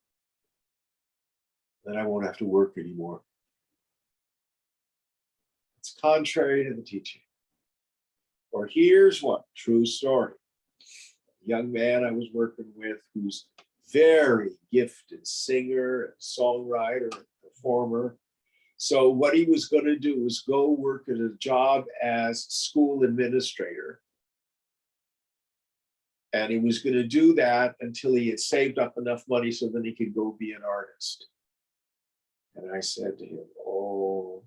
Then I won't have to work anymore. It's contrary to the teaching. Or here's one true story. A young man I was working with who's very gifted singer, songwriter, performer. So what he was going to do was go work at a job as school administrator. And he was going to do that until he had saved up enough money so then he could go be an artist. And I said to him, oh,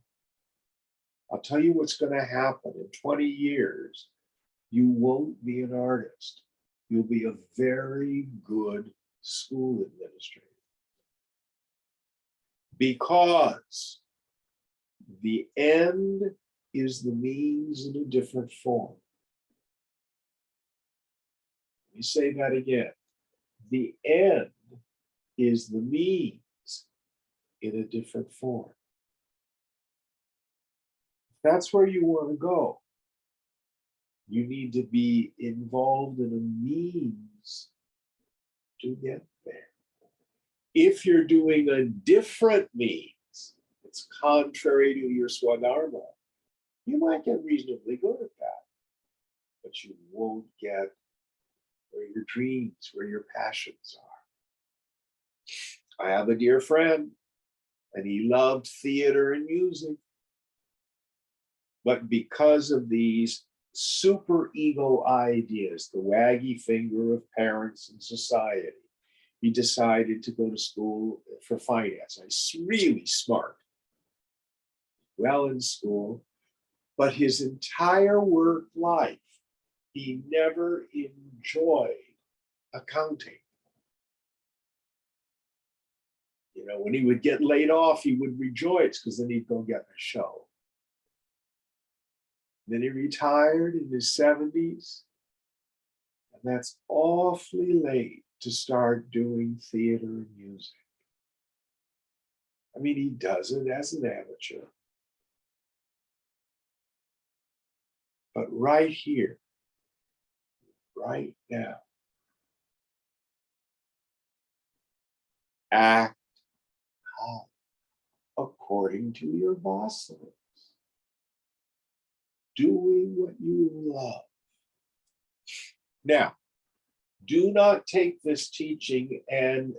I'll tell you what's going to happen. In 20 years, you won't be an artist. You'll be a very good school administrator. Because the end is the means in a different form. Let me say that again. The end is the means in a different form. If that's where you want to go, you need to be involved in a means to get there. If you're doing a different means, it's contrary to your Swadharma, you might get reasonably good at that, but you won't get where your dreams, where your passions are. I have a dear friend, and he loved theater and music. But because of these super ego ideas, the waggy finger of parents and society, he decided to go to school for finance. He's really smart, well in school, but his entire work life, he never enjoyed accounting. You know, when he would get laid off, he would rejoice because then he'd go get a show. Then he retired in his 70s, and that's awfully late to start doing theater and music. I mean, he does it as an amateur. But right here, right now, act out according to your Vasanas. Doing what you love. Now, do not take this teaching and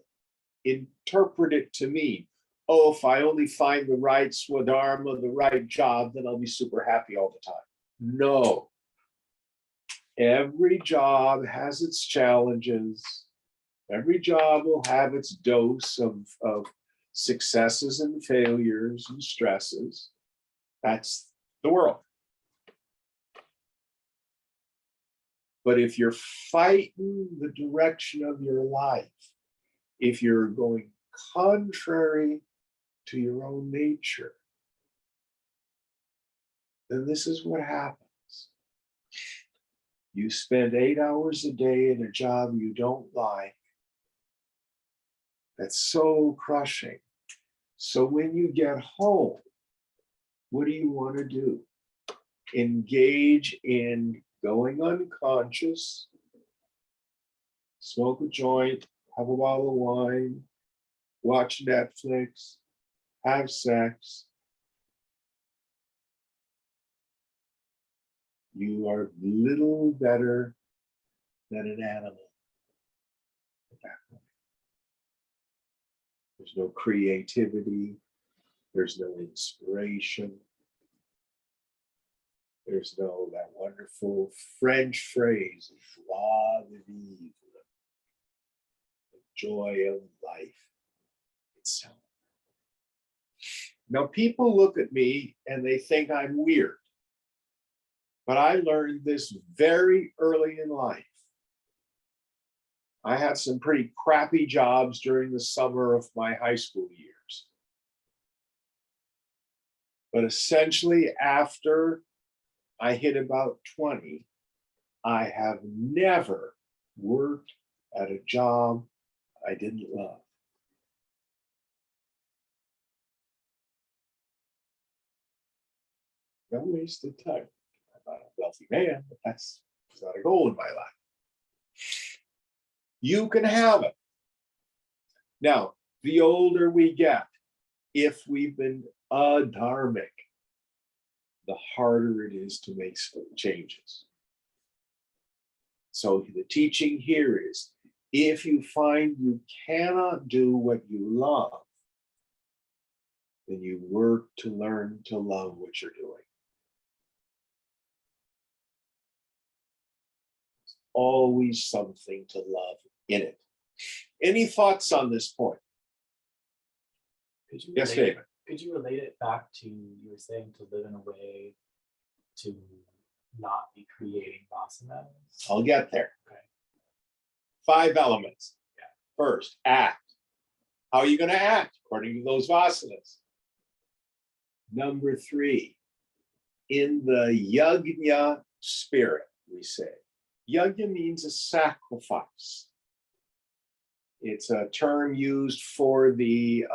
interpret it to mean, oh, if I only find the right Swadharma, the right job, then I'll be super happy all the time. No. Every job has its challenges. Every job will have its dose of successes and failures and stresses. That's the world. But if you're fighting the direction of your life, if you're going contrary to your own nature, then this is what happens. You spend 8 hours a day in a job you don't like, That's so crushing. So when you get home, what do you want to do? Engage in going unconscious, smoke a joint, have a bottle of wine, watch Netflix, have sex. You are little better than an animal at that point. There's no creativity. There's no inspiration. There's no that wonderful French phrase, joie de vivre, the joy of life itself. Now, people look at me and they think I'm weird, but I learned this very early in life. I had some pretty crappy jobs during the summer of my high school years. But essentially, after I hit about 20, I have never worked at a job I didn't love. No wasted time. I'm not a wealthy man, but that's not a goal in my life. You can have it. Now, the older we get, if we've been adharmic, the harder it is to make changes. So the teaching here is, if you find you cannot do what you love, then you work to learn to love what you're doing. There's always something to love in it. Any thoughts on this point? Could you Yes, relate it- David. Could you relate it back to, you were saying, to live in a way to not be creating vasanas? I'll get there. Okay. 5 elements. Yeah. First, act. How are you going to act according to those vasanas? Number 3, in the yajna spirit, we say. Yajna means a sacrifice. It's a term used for the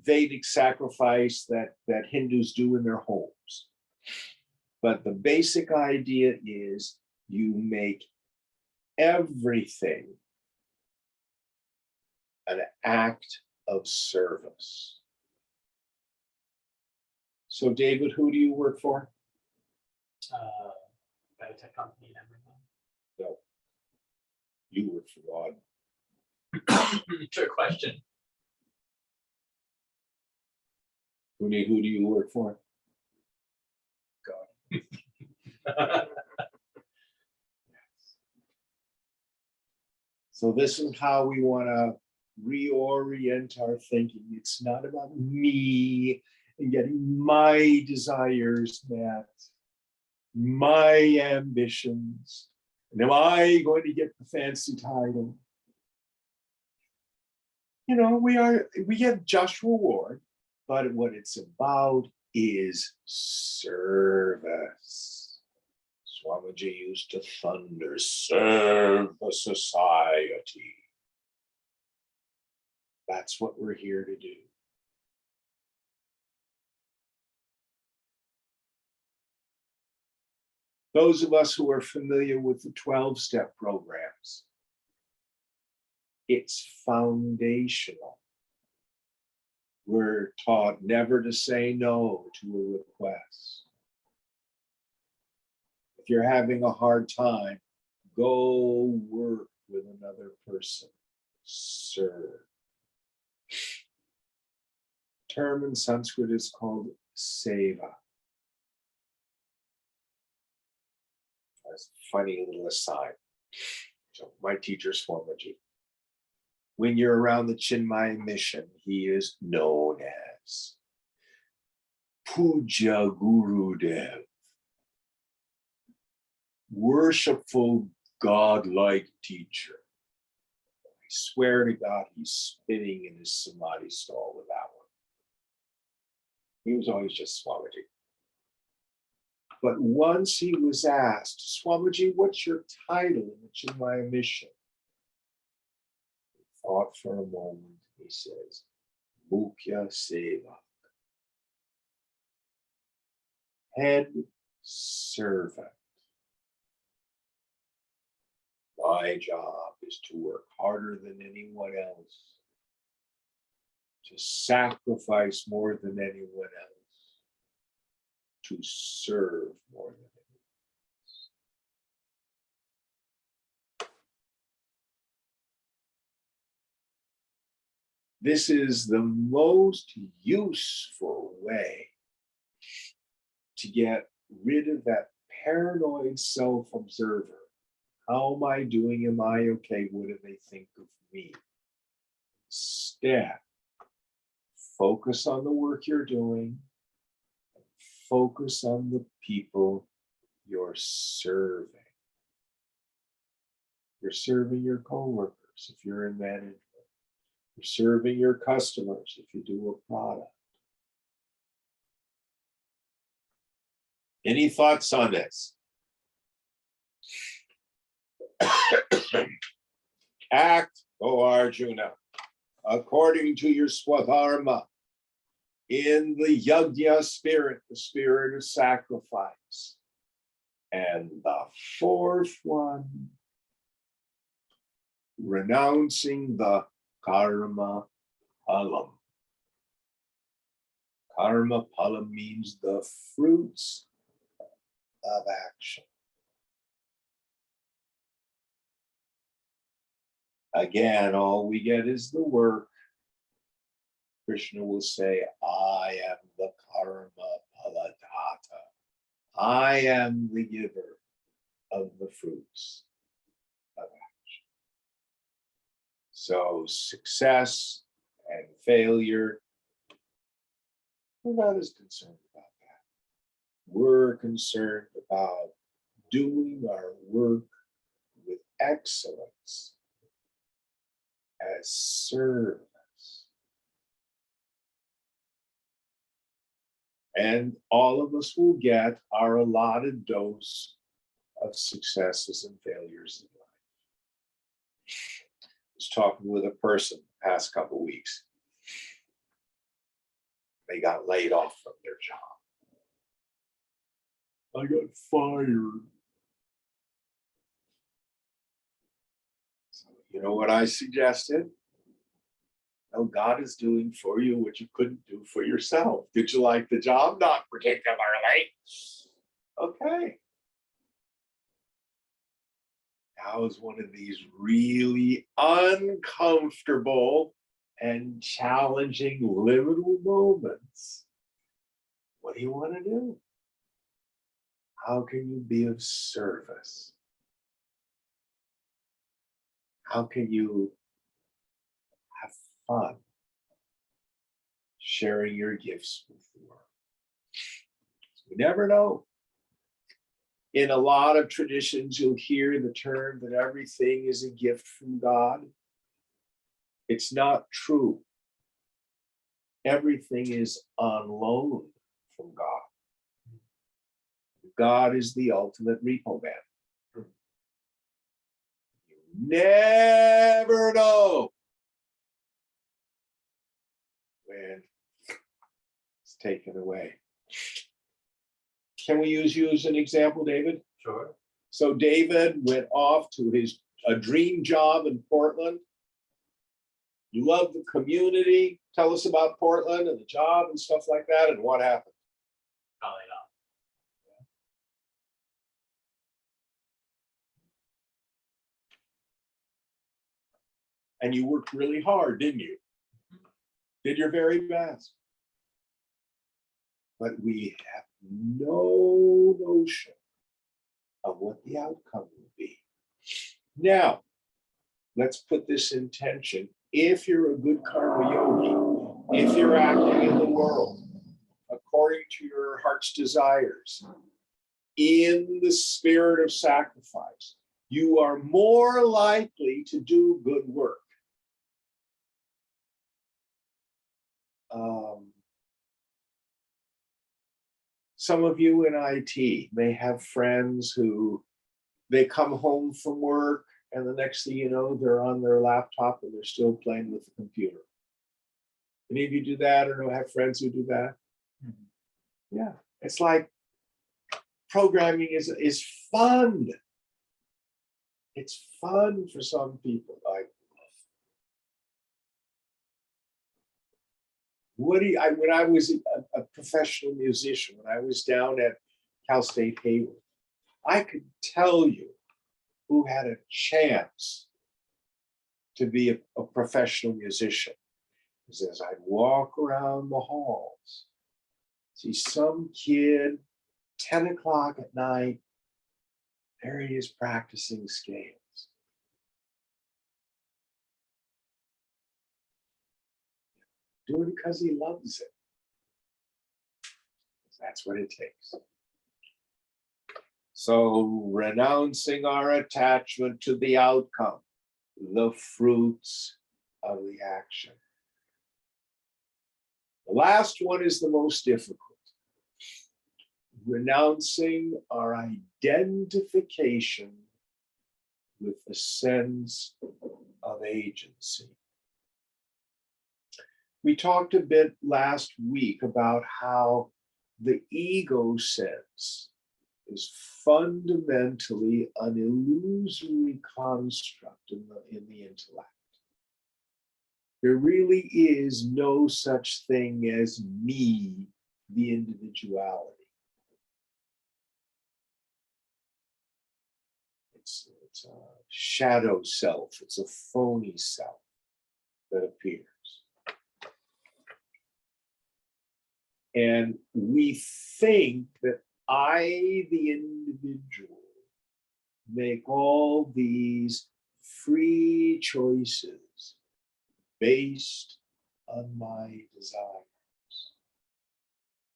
Vedic sacrifice that Hindus do in their homes. But the basic idea is you make everything an act of service. So David, who do you work for? Biotech company and everything. No. You work for God. Trick question. Who do you work for? So this is how we want to reorient our thinking. It's not about me and getting my desires met, my ambitions, and am I going to get the fancy title? You know, we get just reward, but what it's about is service. Swamiji used to thunder, serve the society. That's what we're here to do. Those of us who are familiar with the 12-step programs, it's foundational. We're taught never to say no to a request. If you're having a hard time, go work with another person. Serve. Term in Sanskrit is called seva. That's a funny little aside. So my teacher, Swamiji. When you're around the Chinmaya mission, he is known as Puja Gurudev. Worshipful, godlike teacher. I swear to God, he's spinning in his samadhi stall with that one. He was always just Swamiji. But once he was asked, Swamiji, what's your title in the Chinmaya mission? thought for a moment. He says, Mukhya Seva. Head servant. My job is to work harder than anyone else, to sacrifice more than anyone else, to serve more than anyone else. This is the most useful way to get rid of that paranoid self-observer. How am I doing? Am I okay? What do they think of me? Instead, focus on the work you're doing. Focus on the people you're serving. You're serving your coworkers if you're in management. You're serving your customers if you do a product. Any thoughts on this? Act, O Arjuna, according to your swadharma, in the yajna spirit, the spirit of sacrifice. And the fourth one, renouncing the karma phalam. Karma phalam means the fruits of action. Again, all we get is the work. Krishna will say, I am the karma phaladata. I am the giver of the fruits of action. So success and failure, we're not as concerned about that. We're concerned about doing our work with excellence as service. And all of us will get our allotted dose of successes and failures in life. I was talking with a person the past couple of weeks. They got laid off from their job. I got fired. So, you know what I suggested? Oh, God is doing for you what you couldn't do for yourself. Did you like the job? Not particularly. Okay. Now is one of these really uncomfortable and challenging liminal moments. What do you want to do? How can you be of service? How can you have fun sharing your gifts with the world? We never know. In a lot of traditions, you'll hear the term that everything is a gift from God. It's not true. Everything is on loan from God. God is the ultimate repo man. You never know when it's taken away. Can we use you as an example, David? Sure. So David went off to a dream job in Portland. You love the community. Tell us about Portland and the job and stuff like that, and what happened. Got laid off. And you worked really hard, didn't you? Did your very best. But we have no notion of what the outcome will be. Now, let's put this in tension. If you're a good karma yogi, if you're acting in the world according to your heart's desires, in the spirit of sacrifice, you are more likely to do good work. Some of you in IT may have friends who they come home from work And the next thing you know, they're on their laptop and they're still playing with the computer. Any of you do that or have friends who do that? Yeah, it's like programming is fun. It's fun for some people. Like, when I was a professional musician, when I was down at Cal State Hayward, I could tell you who had a chance to be a professional musician. Because as I'd walk around the halls, see some kid, 10 o'clock at night, there he is practicing scales. Doing it because he loves it. That's what it takes. So renouncing our attachment to the outcome, the fruits of the action. The last one is the most difficult. Renouncing our identification with the sense of agency. We talked a bit last week about how the ego sense is fundamentally an illusory construct in the intellect. There really is no such thing as me, the individuality. It's a shadow self, it's a phony self that appears. And we think that I, the individual, make all these free choices based on my desires.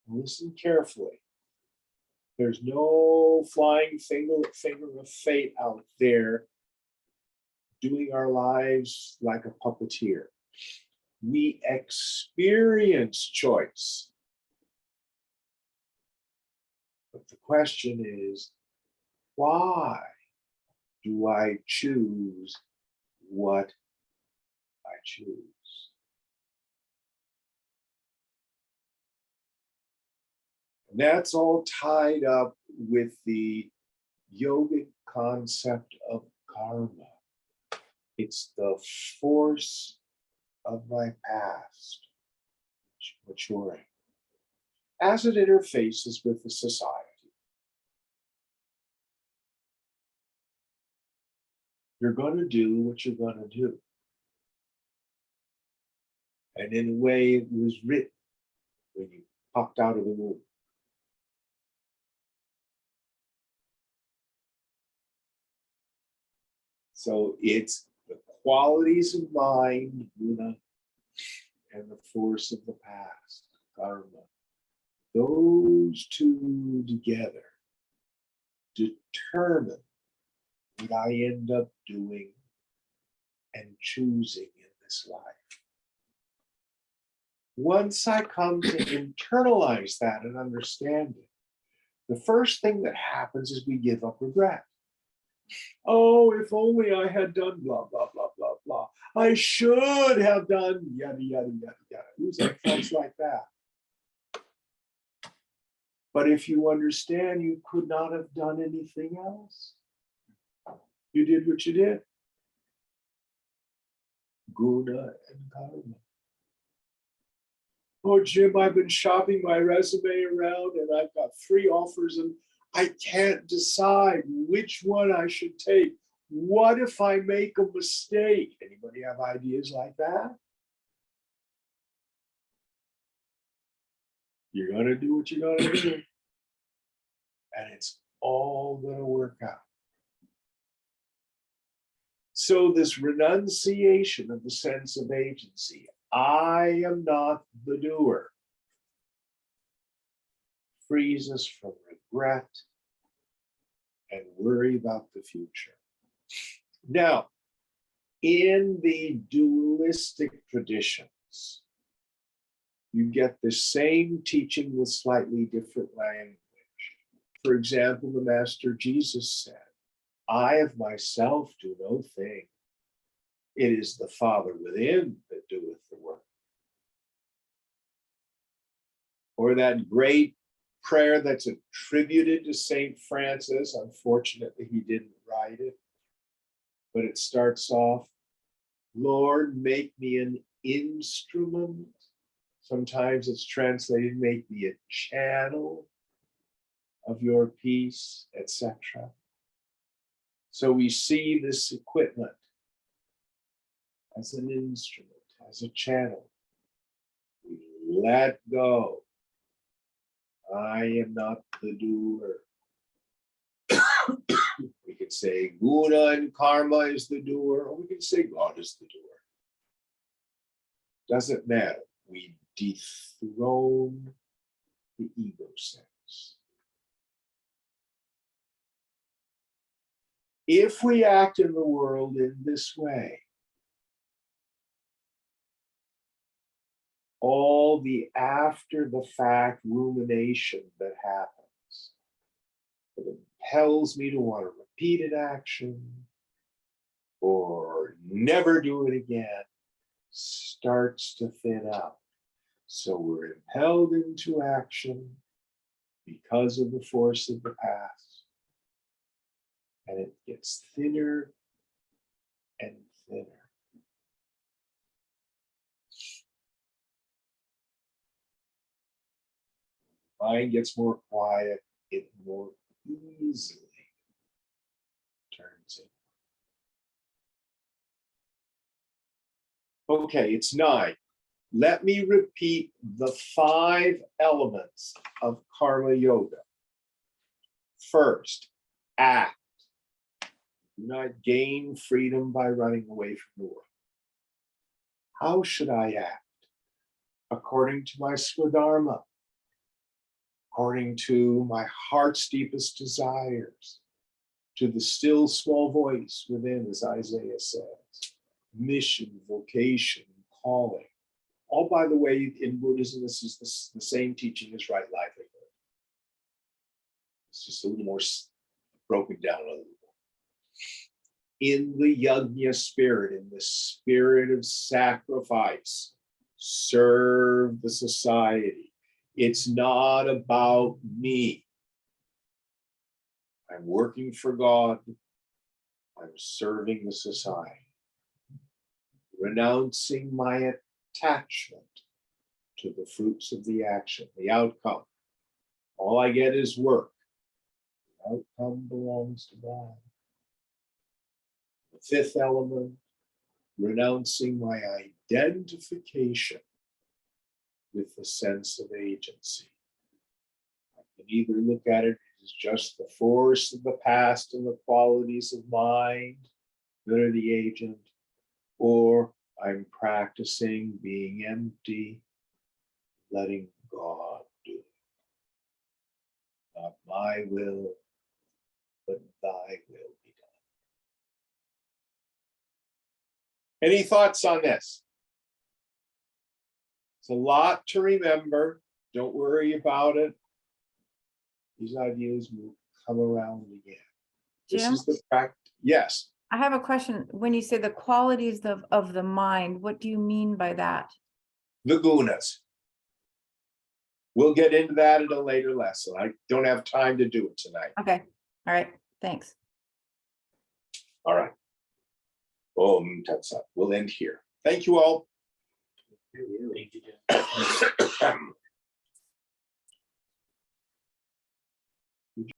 Listen carefully. There's no flying finger of fate out there doing our lives like a puppeteer. We experience choice. But the question is, why do I choose what I choose? And that's all tied up with the yogic concept of karma. It's the force of my past maturing as it interfaces with the society. You're going to do what you're going to do. And in a way, it was written when you popped out of the womb. So it's the qualities of mind, Guna, and the force of the past, karma. Those two together determine what I end up doing and choosing in this life. Once I come to internalize that and understand it, the first thing that happens is we give up regret. Oh, if only I had done blah, blah, blah, blah, blah. I should have done yada, yada, yada, yada. Who's that folks like that? But if you understand, you could not have done anything else. You did what you did. Guna and karma. Oh, Jim, I've been shopping my resume around and I've got 3 offers and I can't decide which one I should take. What if I make a mistake? Anybody have ideas like that? You're going to do what you're going to do. And it's all going to work out. So this renunciation of the sense of agency, I am not the doer, frees us from regret and worry about the future. Now, in the dualistic traditions, you get the same teaching with slightly different language. For example, the Master Jesus said, I of myself do no thing. It is the Father within that doeth the work. Or that great prayer that's attributed to Saint Francis. Unfortunately, he didn't write it, but it starts off, Lord, make me an instrument. Sometimes it's translated, make me a channel of your peace, etc. So we see this equipment as an instrument, as a channel. We let go. I am not the doer. We could say Guna and karma is the doer, or we could say God is the doer. Doesn't matter. We dethrone the ego sense. If we act in the world in this way, all the after the fact rumination that happens, that impels me to want to repeat an action or never do it again, starts to thin out. So we're impelled into action because of the force of the past. And it gets thinner and thinner. Mind gets more quiet, it more easily turns in. Okay, it's 9. Let me repeat the 5 elements of Karma Yoga. First, act. Do not gain freedom by running away from the world. How should I act? According to my Swadharma, according to my heart's deepest desires, to the still small voice within, as Isaiah says, mission, vocation, calling. All, by the way, in Buddhism, this is the same teaching as right livelihood. It's just a little more broken down a little more. In the yajna spirit, in the spirit of sacrifice, serve the society. It's not about me. I'm working for God. I'm serving the society. Renouncing my attachment to the fruits of the action, the outcome. All I get is work. The outcome belongs to God. The 5th element, renouncing my identification with the sense of agency. I can either look at it as just the force of the past and the qualities of mind that are the agent, or I'm practicing being empty, letting God do it. Not my will, but thy will be done. Any thoughts on this? It's a lot to remember. Don't worry about it. These ideas will come around again. This Jim? is the practice. Yes. I have a question. When you say the qualities of the mind, what do you mean by that? The gunas. We'll get into that in a later lesson. I don't have time to do it tonight. Okay, all right, thanks. All right. Om Tat Sat. We'll end here. Thank you all. Thank you, Jim.